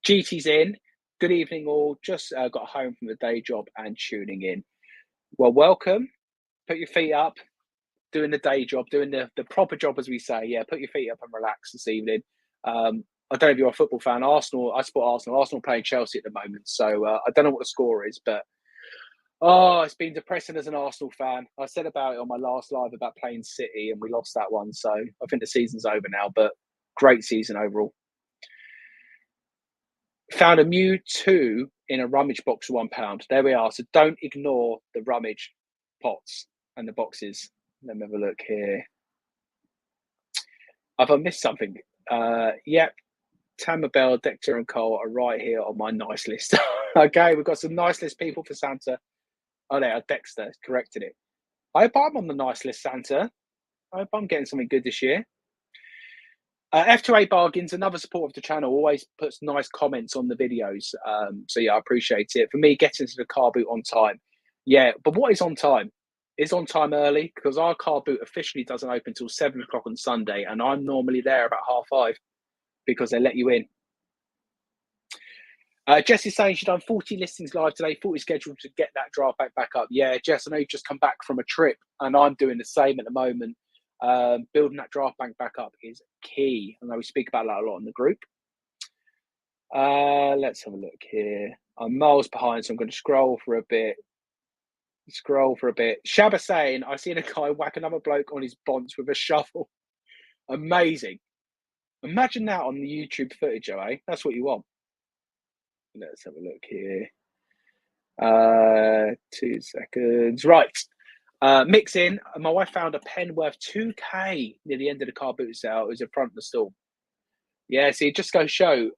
[SPEAKER 1] GT's in. Good evening, all. Just got home from the day job and tuning in. Well, welcome. Put your feet up. Doing the day job, doing the proper job, as we say. Yeah, put your feet up and relax this evening. I don't know if you're a football fan. Arsenal, I support Arsenal. Arsenal playing Chelsea at the moment. So I don't know what the score is, but it's been depressing as an Arsenal fan. I said about it on my last live about playing City and we lost that one. So I think the season's over now, but great season overall. Found a Mew 2 in a rummage box for £1. There we are. So don't ignore the rummage pots and the boxes. Let me have a look here. Have I missed something? Yep. Tamabel, Dexter, and Cole are right here on my nice list. Okay, we've got some nice list people for Santa. Oh, there, Dexter corrected it. I hope I'm on the nice list, Santa. I hope I'm getting something good this year. F2A Bargains, another supporter of the channel, always puts nice comments on the videos. So yeah, I appreciate it. For me, getting to the car boot on time. Yeah, but what is on time? Is on time early because our car boot officially doesn't open until 7 o'clock on Sunday, and I'm normally there about 5:30 because they let you in. Jessie's saying she's done 40 listings live today, 40 scheduled to get that draft back up. Yeah, Jess, I know you've just come back from a trip, and I'm doing the same at the moment. Building that draft bank back up is key. I know we speak about that a lot in the group. Let's have a look here. I'm miles behind, so I'm going to scroll for a bit. Shabba saying, I seen a guy whack another bloke on his bonds with a shovel. Amazing. Imagine that on the YouTube footage, eh? That's what you want. Let's have a look here. 2 seconds. Right. Mix in. My wife found a pen worth 2K near the end of the car boot sale. It was in front of the store. Yeah, see, it just goes show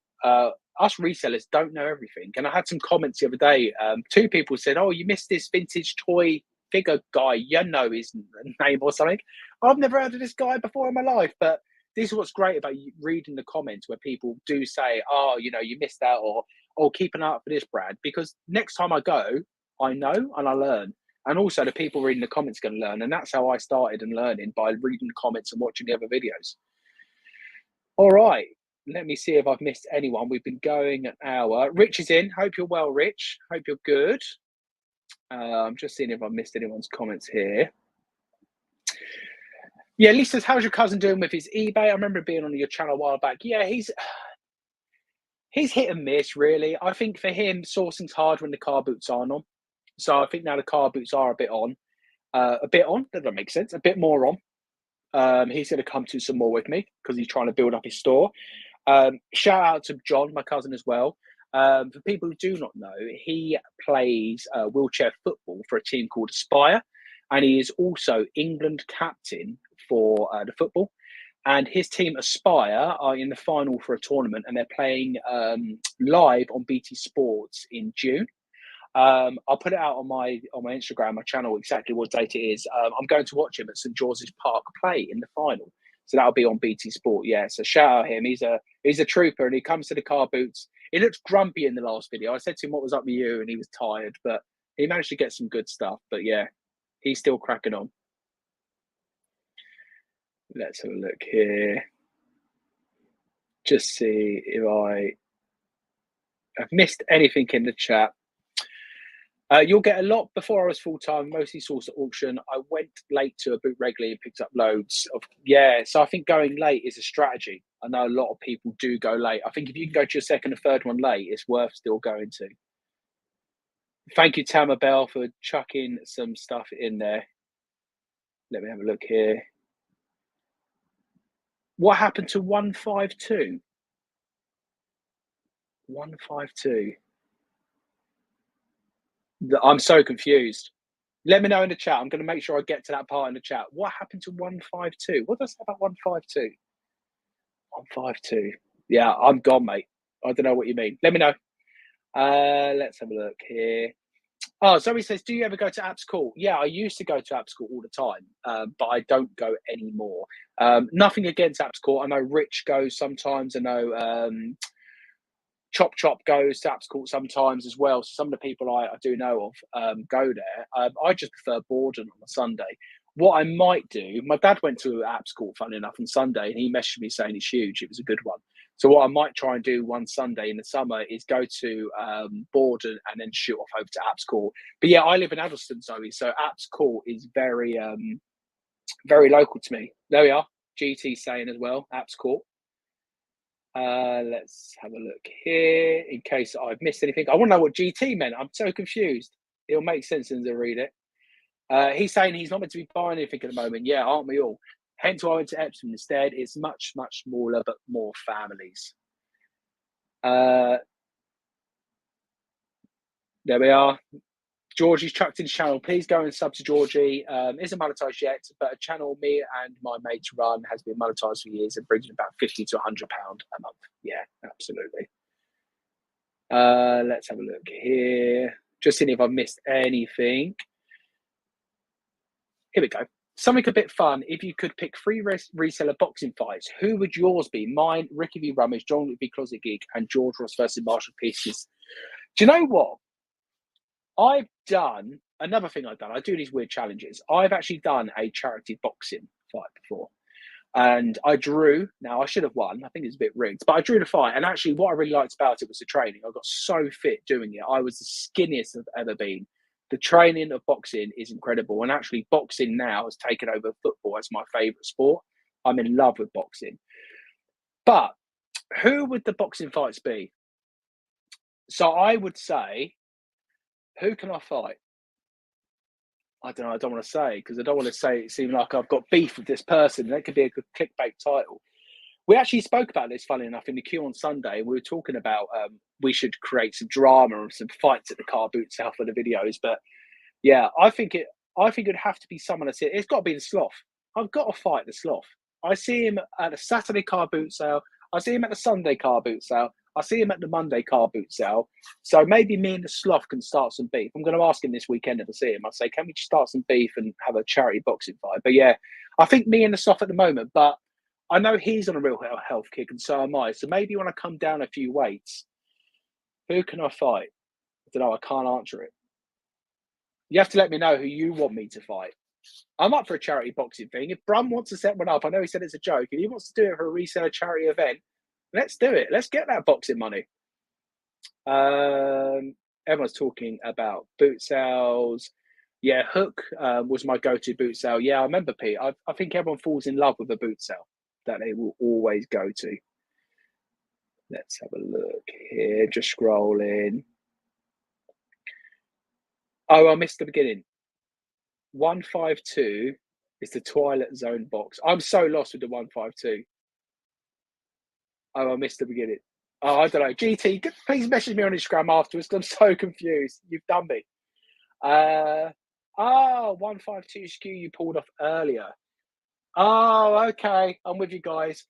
[SPEAKER 1] us resellers don't know everything. And I had some comments the other day. 2 people said, "Oh, you missed this vintage toy figure guy. You know his name or something." I've never heard of this guy before in my life. But this is what's great about reading the comments where people do say, "Oh, you missed out," or "Oh, keep an eye out for this brand." Because next time I go, I know and I learn. And also the people reading the comments are going to learn. And that's how I started and learning, by reading the comments and watching the other videos. All right. Let me see if I've missed anyone. We've been going an hour. Rich is in. Hope you're well, Rich. Hope you're good. I'm just seeing if I've missed anyone's comments here. Yeah, Lisa's, how's your cousin doing with his eBay? I remember being on your channel a while back. Yeah, he's hit and miss, really. I think for him, sourcing's hard when the car boots aren't on. So I think now the car boots are a bit on. That doesn't make sense. A bit more on. He's going to come to some more with me because he's trying to build up his store. Shout out to John, my cousin, as well. For people who do not know, he plays wheelchair football for a team called Aspire, and he is also England captain for the football. And his team Aspire are in the final for a tournament, and they're playing live on BT Sports in June. I'll put it out on my Instagram, my channel, exactly what date it is. I'm going to watch him at St George's Park play in the final, so that'll be on BT Sport. Yeah, so shout out him. He's a trooper, and he comes to the car boots. He looked grumpy in the last video. I said to him, "What was up with you?" And he was tired, but he managed to get some good stuff. But yeah, he's still cracking on. Let's have a look here. Just see if I've missed anything in the chat. You'll get a lot. Before I was full-time, mostly sourced at auction. I went late to a boot regularly and picked up loads of, so I think going late is a strategy. I know a lot of people do go late. I think if you can go to your second or third one late, it's worth still going to. Thank you, Tama Bell, for chucking some stuff in there. Let me have a look here. What happened to 152? 152. I'm so confused. Let me know in the chat. I'm going to make sure I get to that part in the chat. What happened to 152? What did I say about 152? 152. Yeah, I'm gone, mate. I don't know what you mean. Let me know. Let's have a look here. Oh, Zoe says, do you ever go to Apps Court? Yeah, I used to go to Apps Court all the time, but I don't go anymore. Nothing against Apps Court. I know Rich goes sometimes. I know Chop goes to Apps Court sometimes as well. So some of the people I do know of go there. I just prefer Borden on a Sunday. What I might do, my dad went to Apps Court, funny enough, on Sunday, and he messaged me saying it's huge. It was a good one. So what I might try and do one Sunday in the summer is go to Borden and then shoot off over to Apps Court. But yeah, I live in Addleston, Zoe, so Apps Court is very, very local to me. There we are. GT saying as well, Apps Court. Let's have a look here in case I've missed anything. I want to know what GT meant. I'm so confused. It'll make sense as I read it. He's saying he's not meant to be buying anything at the moment. Yeah, aren't we all? Hence why I went to Epsom instead. It's much, much smaller, but more families. There we are. Georgie's chucked in channel. Please go and sub to Georgie. Isn't monetized yet, but a channel me and my mates run has been monetized for years and brings me about £50 to £100 a month. Yeah, absolutely. Let's have a look here. Just seeing if I've missed anything. Here we go. Something a bit fun. If you could pick 3 reseller boxing fights, who would yours be? Mine, Ricky v. Rummage, John v. Closet Geek, and George Ross versus Marshall Pieces. Do you know what? I've done another thing I've done. I do these weird challenges. I've actually done a charity boxing fight before. And I drew. Now, I should have won. I think it's a bit rigged. But I drew the fight. And actually, what I really liked about it was the training. I got so fit doing it. I was the skinniest I've ever been. The training of boxing is incredible. And actually, boxing now has taken over football as my favourite sport. I'm in love with boxing. But who would the boxing fights be? So I would say, who can I fight? I don't know. I don't want to say because I don't want to say it seem like I've got beef with this person. That could be a good clickbait title. We actually spoke about this, funny enough, in the queue on Sunday. We were talking about we should create some drama and some fights at the car Bootsale for the videos. But yeah, I think it'd have to be someone that's it. It's got to be the Sloth. I've got to fight the Sloth. I see him at a Saturday car Bootsale. I see him at the Sunday car Bootsale. I see him at the Monday car Bootsale. So maybe me and the Sloth can start some beef. I'm going to ask him this weekend if I see him. I'll say, can we just start some beef and have a charity boxing fight? But yeah, I think me and the Sloth at the moment. But I know he's on a real health kick, and so am I. So maybe when I come down a few weights, who can I fight? I don't know. I can't answer it. You have to let me know who you want me to fight. I'm up for a charity boxing thing. If Brum wants to set one up, I know he said it's a joke. If he wants to do it for a reseller charity event, let's do it. Let's get that boxing money. Everyone's talking about boot sales. Yeah, Hook was my go-to boot sale. Yeah, I remember, Pete. I think everyone falls in love with a boot sale that they will always go to. Let's have a look here. Just scrolling. Oh, I missed the beginning. 152 is the Twilight Zone box. I'm so lost with the 152. Oh, I missed the beginning. Oh, I don't know. GT, please message me on Instagram afterwards. I'm so confused. You've done me. 152 SKU you pulled off earlier. Oh, okay. I'm with you guys.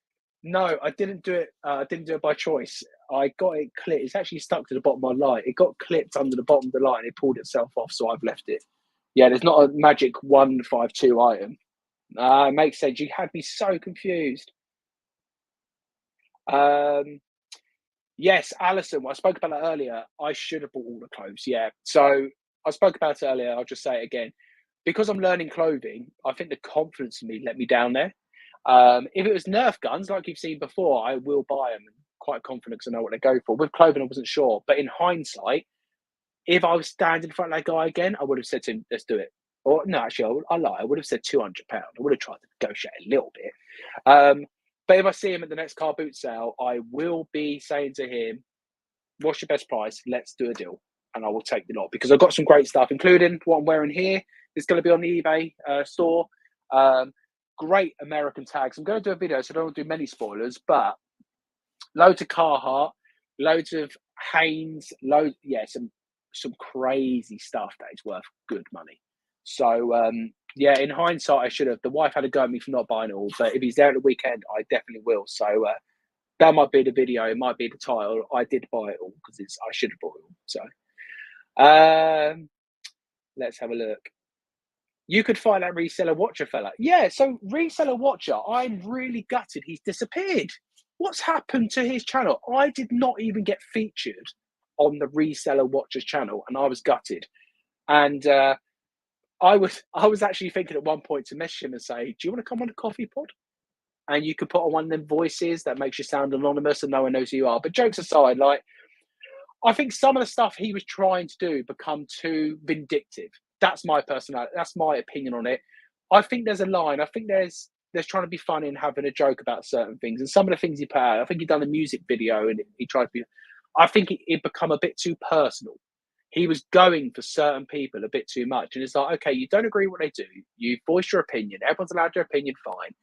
[SPEAKER 1] No, I didn't do it. I didn't do it by choice. I got it clipped. It's actually stuck to the bottom of my light. It got clipped under the bottom of the light and it pulled itself off, so I've left it. Yeah, there's not a magic 152 item. It makes sense. You had me so confused. Yes, Alison. I spoke about that earlier. I should have bought all the clothes. Yeah. So I spoke about it earlier. I'll just say it again. Because I'm learning clothing, I think the confidence in me let me down there. If it was Nerf guns, like you've seen before, I will buy them. Quite confident because I know what they go for. With clothing, I wasn't sure. But in hindsight, if I was standing in front of that guy again, I would have said to him, let's do it. Or no, actually, I lie. I would have said £200. I would have tried to negotiate a little bit. But if I see him at the next car boot sale, I will be saying to him, what's your best price? Let's do a deal. And I will take the lot because I've got some great stuff, including what I'm wearing here. It's going to be on the eBay store. Great American tags. I'm going to do a video, so I don't want to do many spoilers, but loads of Carhartt, loads of Hanes, some crazy stuff that is worth good money. So, yeah, in hindsight, I should have. The wife had a go at me for not buying it all, but if he's there at the weekend, I definitely will. So that might be the video. It might be the title. I did buy it all because I should have bought it all. So let's have a look. You could find that reseller watcher fella. Yeah, so reseller watcher, I'm really gutted he's disappeared. What's happened to his channel? I did not even get featured on the reseller watcher's channel, and I was gutted. And I was actually thinking at one point to message him and say, do you want to come on a coffee pod? And you could put on one of them voices that makes you sound anonymous and no one knows who you are. But jokes aside, like, I think some of the stuff he was trying to do become too vindictive. That's my personality. That's my opinion on it. I think there's a line. I think there's trying to be funny and having a joke about certain things. And some of the things he put out, I think he done a music video and he tried to be, I think it become a bit too personal. He was going for certain people a bit too much. And it's like, okay, you don't agree with what they do. You voice your opinion. Everyone's allowed their opinion, fine.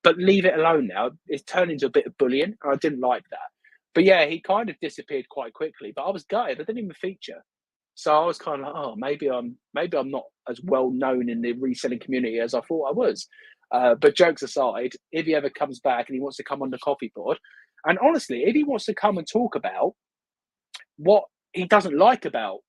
[SPEAKER 1] But leave it alone now. It's turned into a bit of bullying. And I didn't like that. But yeah, he kind of disappeared quite quickly. But I was gutted. I didn't even feature. So I was kind of like, oh, maybe I'm not as well known in the reselling community as I thought I was. But jokes aside, if he ever comes back and he wants to come on the coffee pod, and honestly, if he wants to come and talk about what he doesn't like about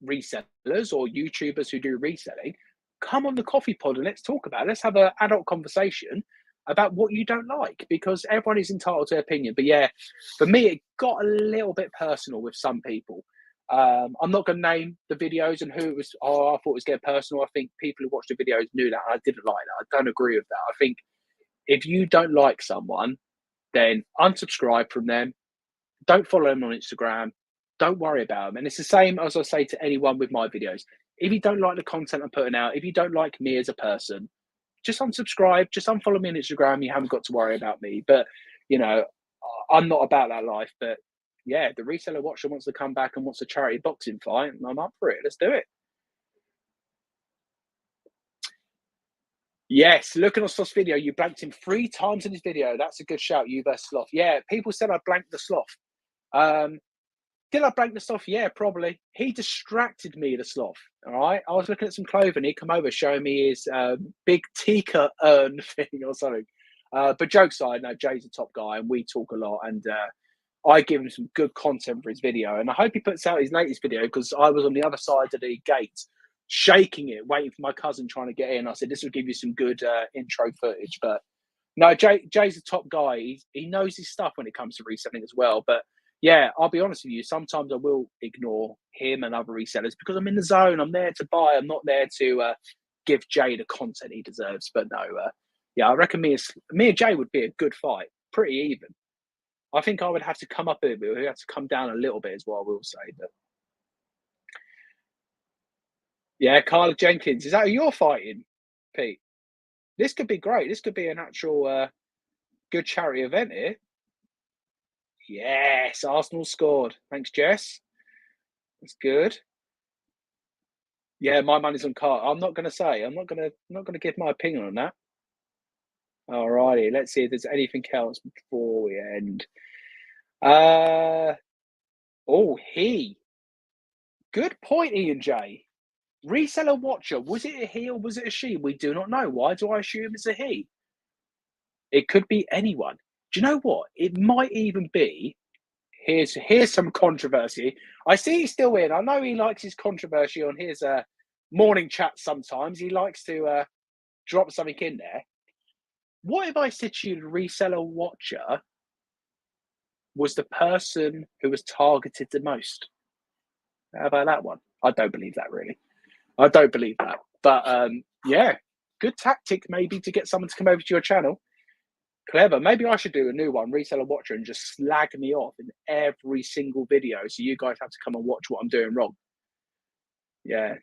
[SPEAKER 1] resellers or YouTubers who do reselling, come on the coffee pod and let's talk about it. Let's have an adult conversation about what you don't like, because everyone is entitled to their opinion. But yeah, for me, it got a little bit personal with some people. I'm not going to name the videos and who it was. Oh, I thought it was getting personal. I think people who watched the videos knew that. I didn't like that. I don't agree with that. I think if you don't like someone, then unsubscribe from them. Don't follow them on Instagram. Don't worry about them. And it's the same as I say to anyone with my videos. If you don't like the content I'm putting out, if you don't like me as a person, just unsubscribe, just unfollow me on Instagram. You haven't got to worry about me. But, you know, I'm not about that life. But yeah, the reseller watcher wants to come back and wants a charity boxing fight, and I'm up for it. Let's do it. Yes, looking on Sloth's video, you blanked him 3 times in his video. That's a good shout, you versus Sloth. Yeah, people said I blanked the Sloth. Did I blank the Sloth? Yeah, probably. He distracted me, the Sloth. All right. I was looking at some clothing. He come over showing me his big Tika urn thing or something. But jokes aside, no, Jay's a top guy and we talk a lot. And I give him some good content for his video. And I hope he puts out his latest video, because I was on the other side of the gate, shaking it, waiting for my cousin trying to get in. I said, this will give you some good intro footage. But no, Jay's a top guy. He knows his stuff when it comes to reselling as well. But yeah, I'll be honest with you. Sometimes I will ignore him and other resellers because I'm in the zone. I'm there to buy. I'm not there to give Jay the content he deserves. But no, yeah, I reckon me and Jay would be a good fight, pretty even. I think I would have to come up a bit. We have to come down a little bit, is what I will say. But yeah, Carla Jenkins, is that who you're fighting, Pete? This could be great. This could be an actual good charity event here. Yes, Arsenal scored. Thanks, Jess. That's good. Yeah, my money's on Carter. I'm not going to say. I'm not going to give my opinion on that. Alrighty, let's see if there's anything else before we end. Uh oh, good point, Ian J. Reseller watcher. Was it a he or was it a she? We do not know. Why do I assume it's a he? It could be anyone. Do you know what? It might even be. Here's some controversy. I see he's still in. I know he likes his controversy on his morning chat sometimes. He likes to drop something in there. What if I said to you the reseller watcher was the person who was targeted the most? How about that one? I don't believe that, really. I don't believe that. But yeah, good tactic maybe to get someone to come over to your channel. Clever. Maybe I should do a new one, reseller watcher, and just slag me off in every single video so you guys have to come and watch what I'm doing wrong. Yeah.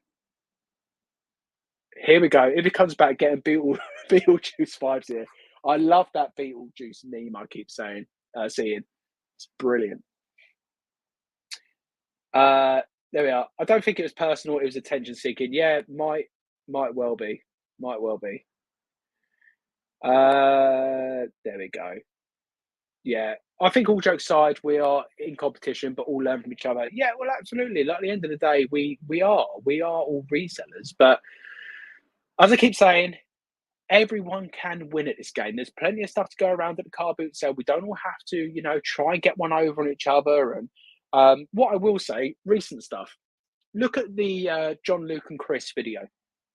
[SPEAKER 1] Here we go. It becomes about getting Beetlejuice vibes here. I love that Beetlejuice meme I keep seeing. It's brilliant. There we are. I don't think it was personal. It was attention seeking. Yeah, might well be. Might well be. There we go. Yeah, I think all jokes aside, we are in competition, but all learn from each other. Yeah, well, absolutely. Like, at the end of the day, we are all resellers. But as I keep saying, everyone can win at this game. There's plenty of stuff to go around at the car boot sale. We don't all have to, try and get one over on each other. And what I will say, recent stuff. Look at the John, Luke, and Chris video.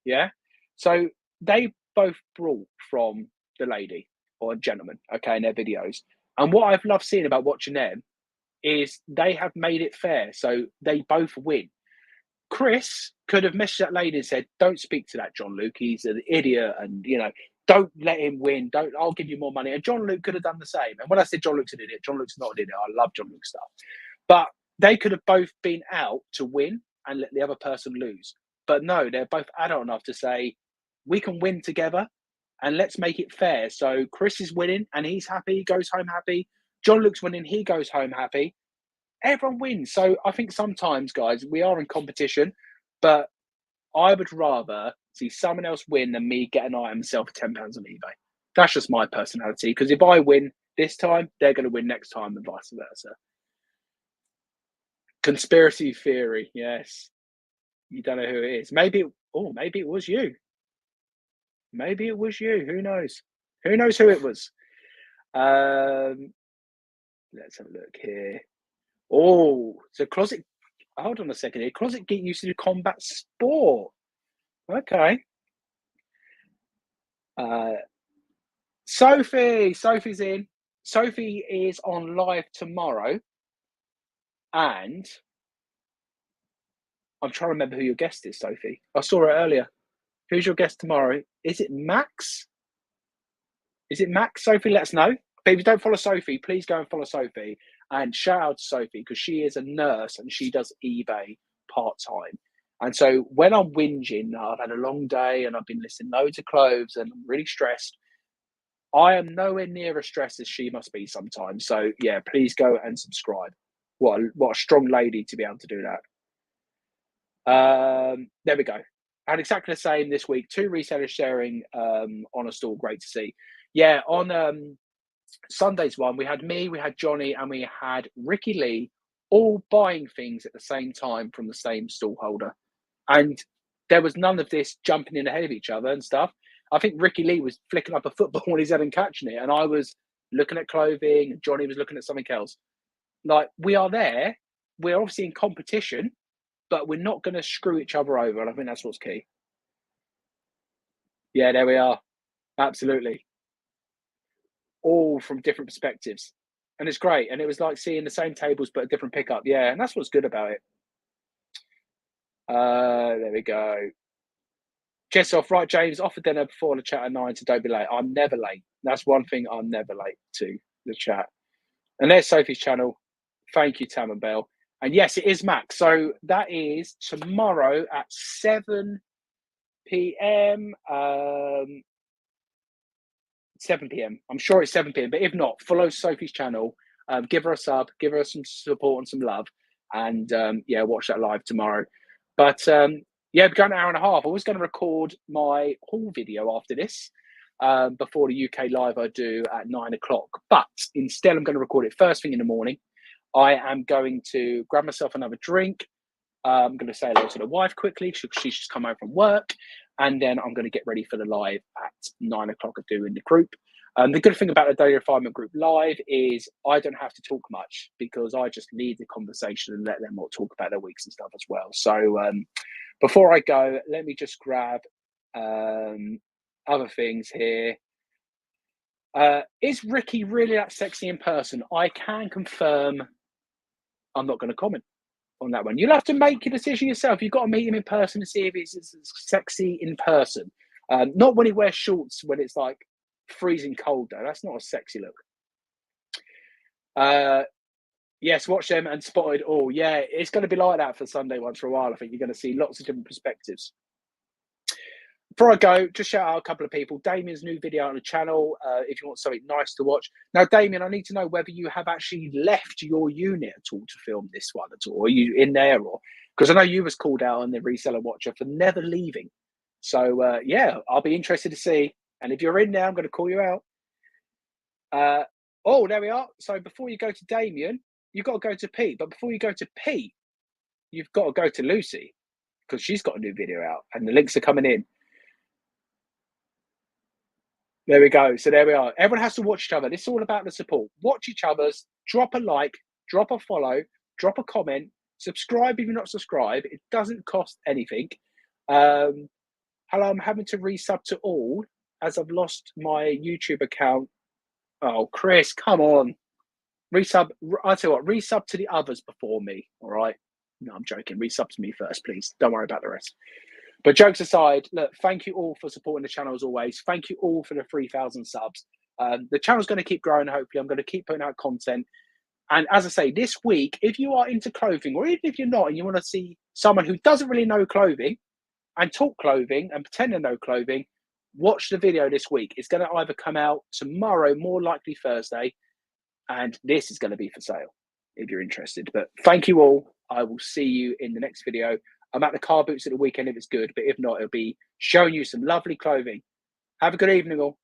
[SPEAKER 1] Yeah, so they both brought from the lady or gentleman, okay, in their videos. And what I've loved seeing about watching them is they have made it fair, so they both win. Chris could have messaged that lady and said, "Don't speak to that John Luke. He's an idiot, and don't let him win. Don't. I'll give you more money." And John Luke could have done the same. And when I said John Luke's an idiot, John Luke's not an idiot. I love John Luke stuff, but they could have both been out to win and let the other person lose. But no, they're both adult enough to say, "We can win together, and let's make it fair." So Chris is winning, and he's happy. He goes home happy. John Luke's winning. He goes home happy. Everyone wins. So I think sometimes, guys, we are in competition, but I would rather see someone else win than me get an item and sell for £10 on eBay. That's just my personality. Because if I win this time, they're going to win next time, and vice versa. Conspiracy theory, yes. You don't know who it is. Maybe it was you. Maybe it was you. Who knows? Who knows who it was? Let's have a look here. Oh, so Closet. Hold on a second here. Closet Geek used to do combat sport. Okay. Sophie's in. Sophie is on live tomorrow, and I'm trying to remember who your guest is. Sophie, I saw her earlier. Who's your guest tomorrow? Is it Max? Is it Max? Sophie, let us know. But if you don't follow Sophie, please go and follow Sophie. And shout out to Sophie because she is a nurse and she does eBay part-time. And so when I'm whinging, I've had a long day and I've been listing loads of clothes and I'm really stressed. I am nowhere near as stressed as she must be sometimes. So yeah, please go and subscribe. What a strong lady to be able to do that. There we go. And exactly the same this week. 2 resellers sharing on a stall. Great to see. Yeah, on Sunday's one, we had me, we had Johnny, and we had Ricky Lee all buying things at the same time from the same stall holder. And there was none of this jumping in ahead of each other and stuff. I think Ricky Lee was flicking up a football on his head and catching it. And I was looking at clothing, and Johnny was looking at something else. Like, we are there. We're obviously in competition, but we're not going to screw each other over. And I think that's what's key. Yeah, there we are. Absolutely. All from different perspectives. And it's great. And it was like seeing the same tables, but a different pickup. Yeah. And that's what's good about it. There we go. Jess off, right, James, off for dinner before the chat at 9, so don't be late. I'm never late. That's one thing I'm never late to the chat. And there's Sophie's channel. Thank you, Tam and Bell. And yes, it is Max. So that is tomorrow at 7 p.m. 7 p.m. I'm sure it's 7 p.m. But if not, follow Sophie's channel. Give her a sub, give her some support and some love. And yeah, watch that live tomorrow. But yeah, we've got an hour and a half. I was going to record my haul video after this before the UK live I do at 9 o'clock. But instead, I'm going to record it first thing in the morning. I am going to grab myself another drink. I'm going to say hello to the wife quickly. She's just come home from work. And then I'm going to get ready for the live at 9 o'clock I do in the group. The good thing about the Daily Refinement Group live is I don't have to talk much because I just lead the conversation and let them all talk about their weeks and stuff as well. So before I go, let me just grab other things here. Is Ricky really that sexy in person? I can confirm I'm not going to comment on that one. You'll have to make a decision yourself. You've got to meet him in person to see if he's sexy in person. Not when he wears shorts when it's like freezing cold though. That's not a sexy look. Yes, watch them and spotted all. Yeah, it's going to be like that for Sunday once for a while. I think you're going to see lots of different perspectives. Before I go, just shout out a couple of people. Damien's new video on the channel, if you want something nice to watch. Now, Damien, I need to know whether you have actually left your unit at all to film this one at all. Are you in there? Or because I know you was called out on the Reseller Watcher for never leaving. So, yeah, I'll be interested to see. And if you're in there, I'm going to call you out. Oh, there we are. So before you go to Damien, you've got to go to Pete. But before you go to Pete, you've got to go to Lucy because she's got a new video out and the links are coming in. There we go. So there we are. Everyone has to watch each other. This is all about the support. Watch each other's. Drop a like, drop a follow, drop a comment, subscribe if you're not subscribed. It doesn't cost anything. Hello, I'm having to resub to all as I've lost my YouTube account. Oh, Chris, come on. Resub. I tell you what, resub to the others before me. All right. No, I'm joking. Resub to me first, please. Don't worry about the rest. But jokes aside, look, thank you all for supporting the channel as always. Thank you all for the 3,000 subs. The channel's going to keep growing, hopefully. I'm going to keep putting out content. And as I say, this week, if you are into clothing, or even if you're not, and you want to see someone who doesn't really know clothing and talk clothing and pretend to know clothing, watch the video this week. It's going to either come out tomorrow, more likely Thursday, and this is going to be for sale if you're interested. But thank you all. I will see you in the next video. I'm at the car boots at the weekend if it's good, but if not, it'll be showing you some lovely clothing. Have a good evening all.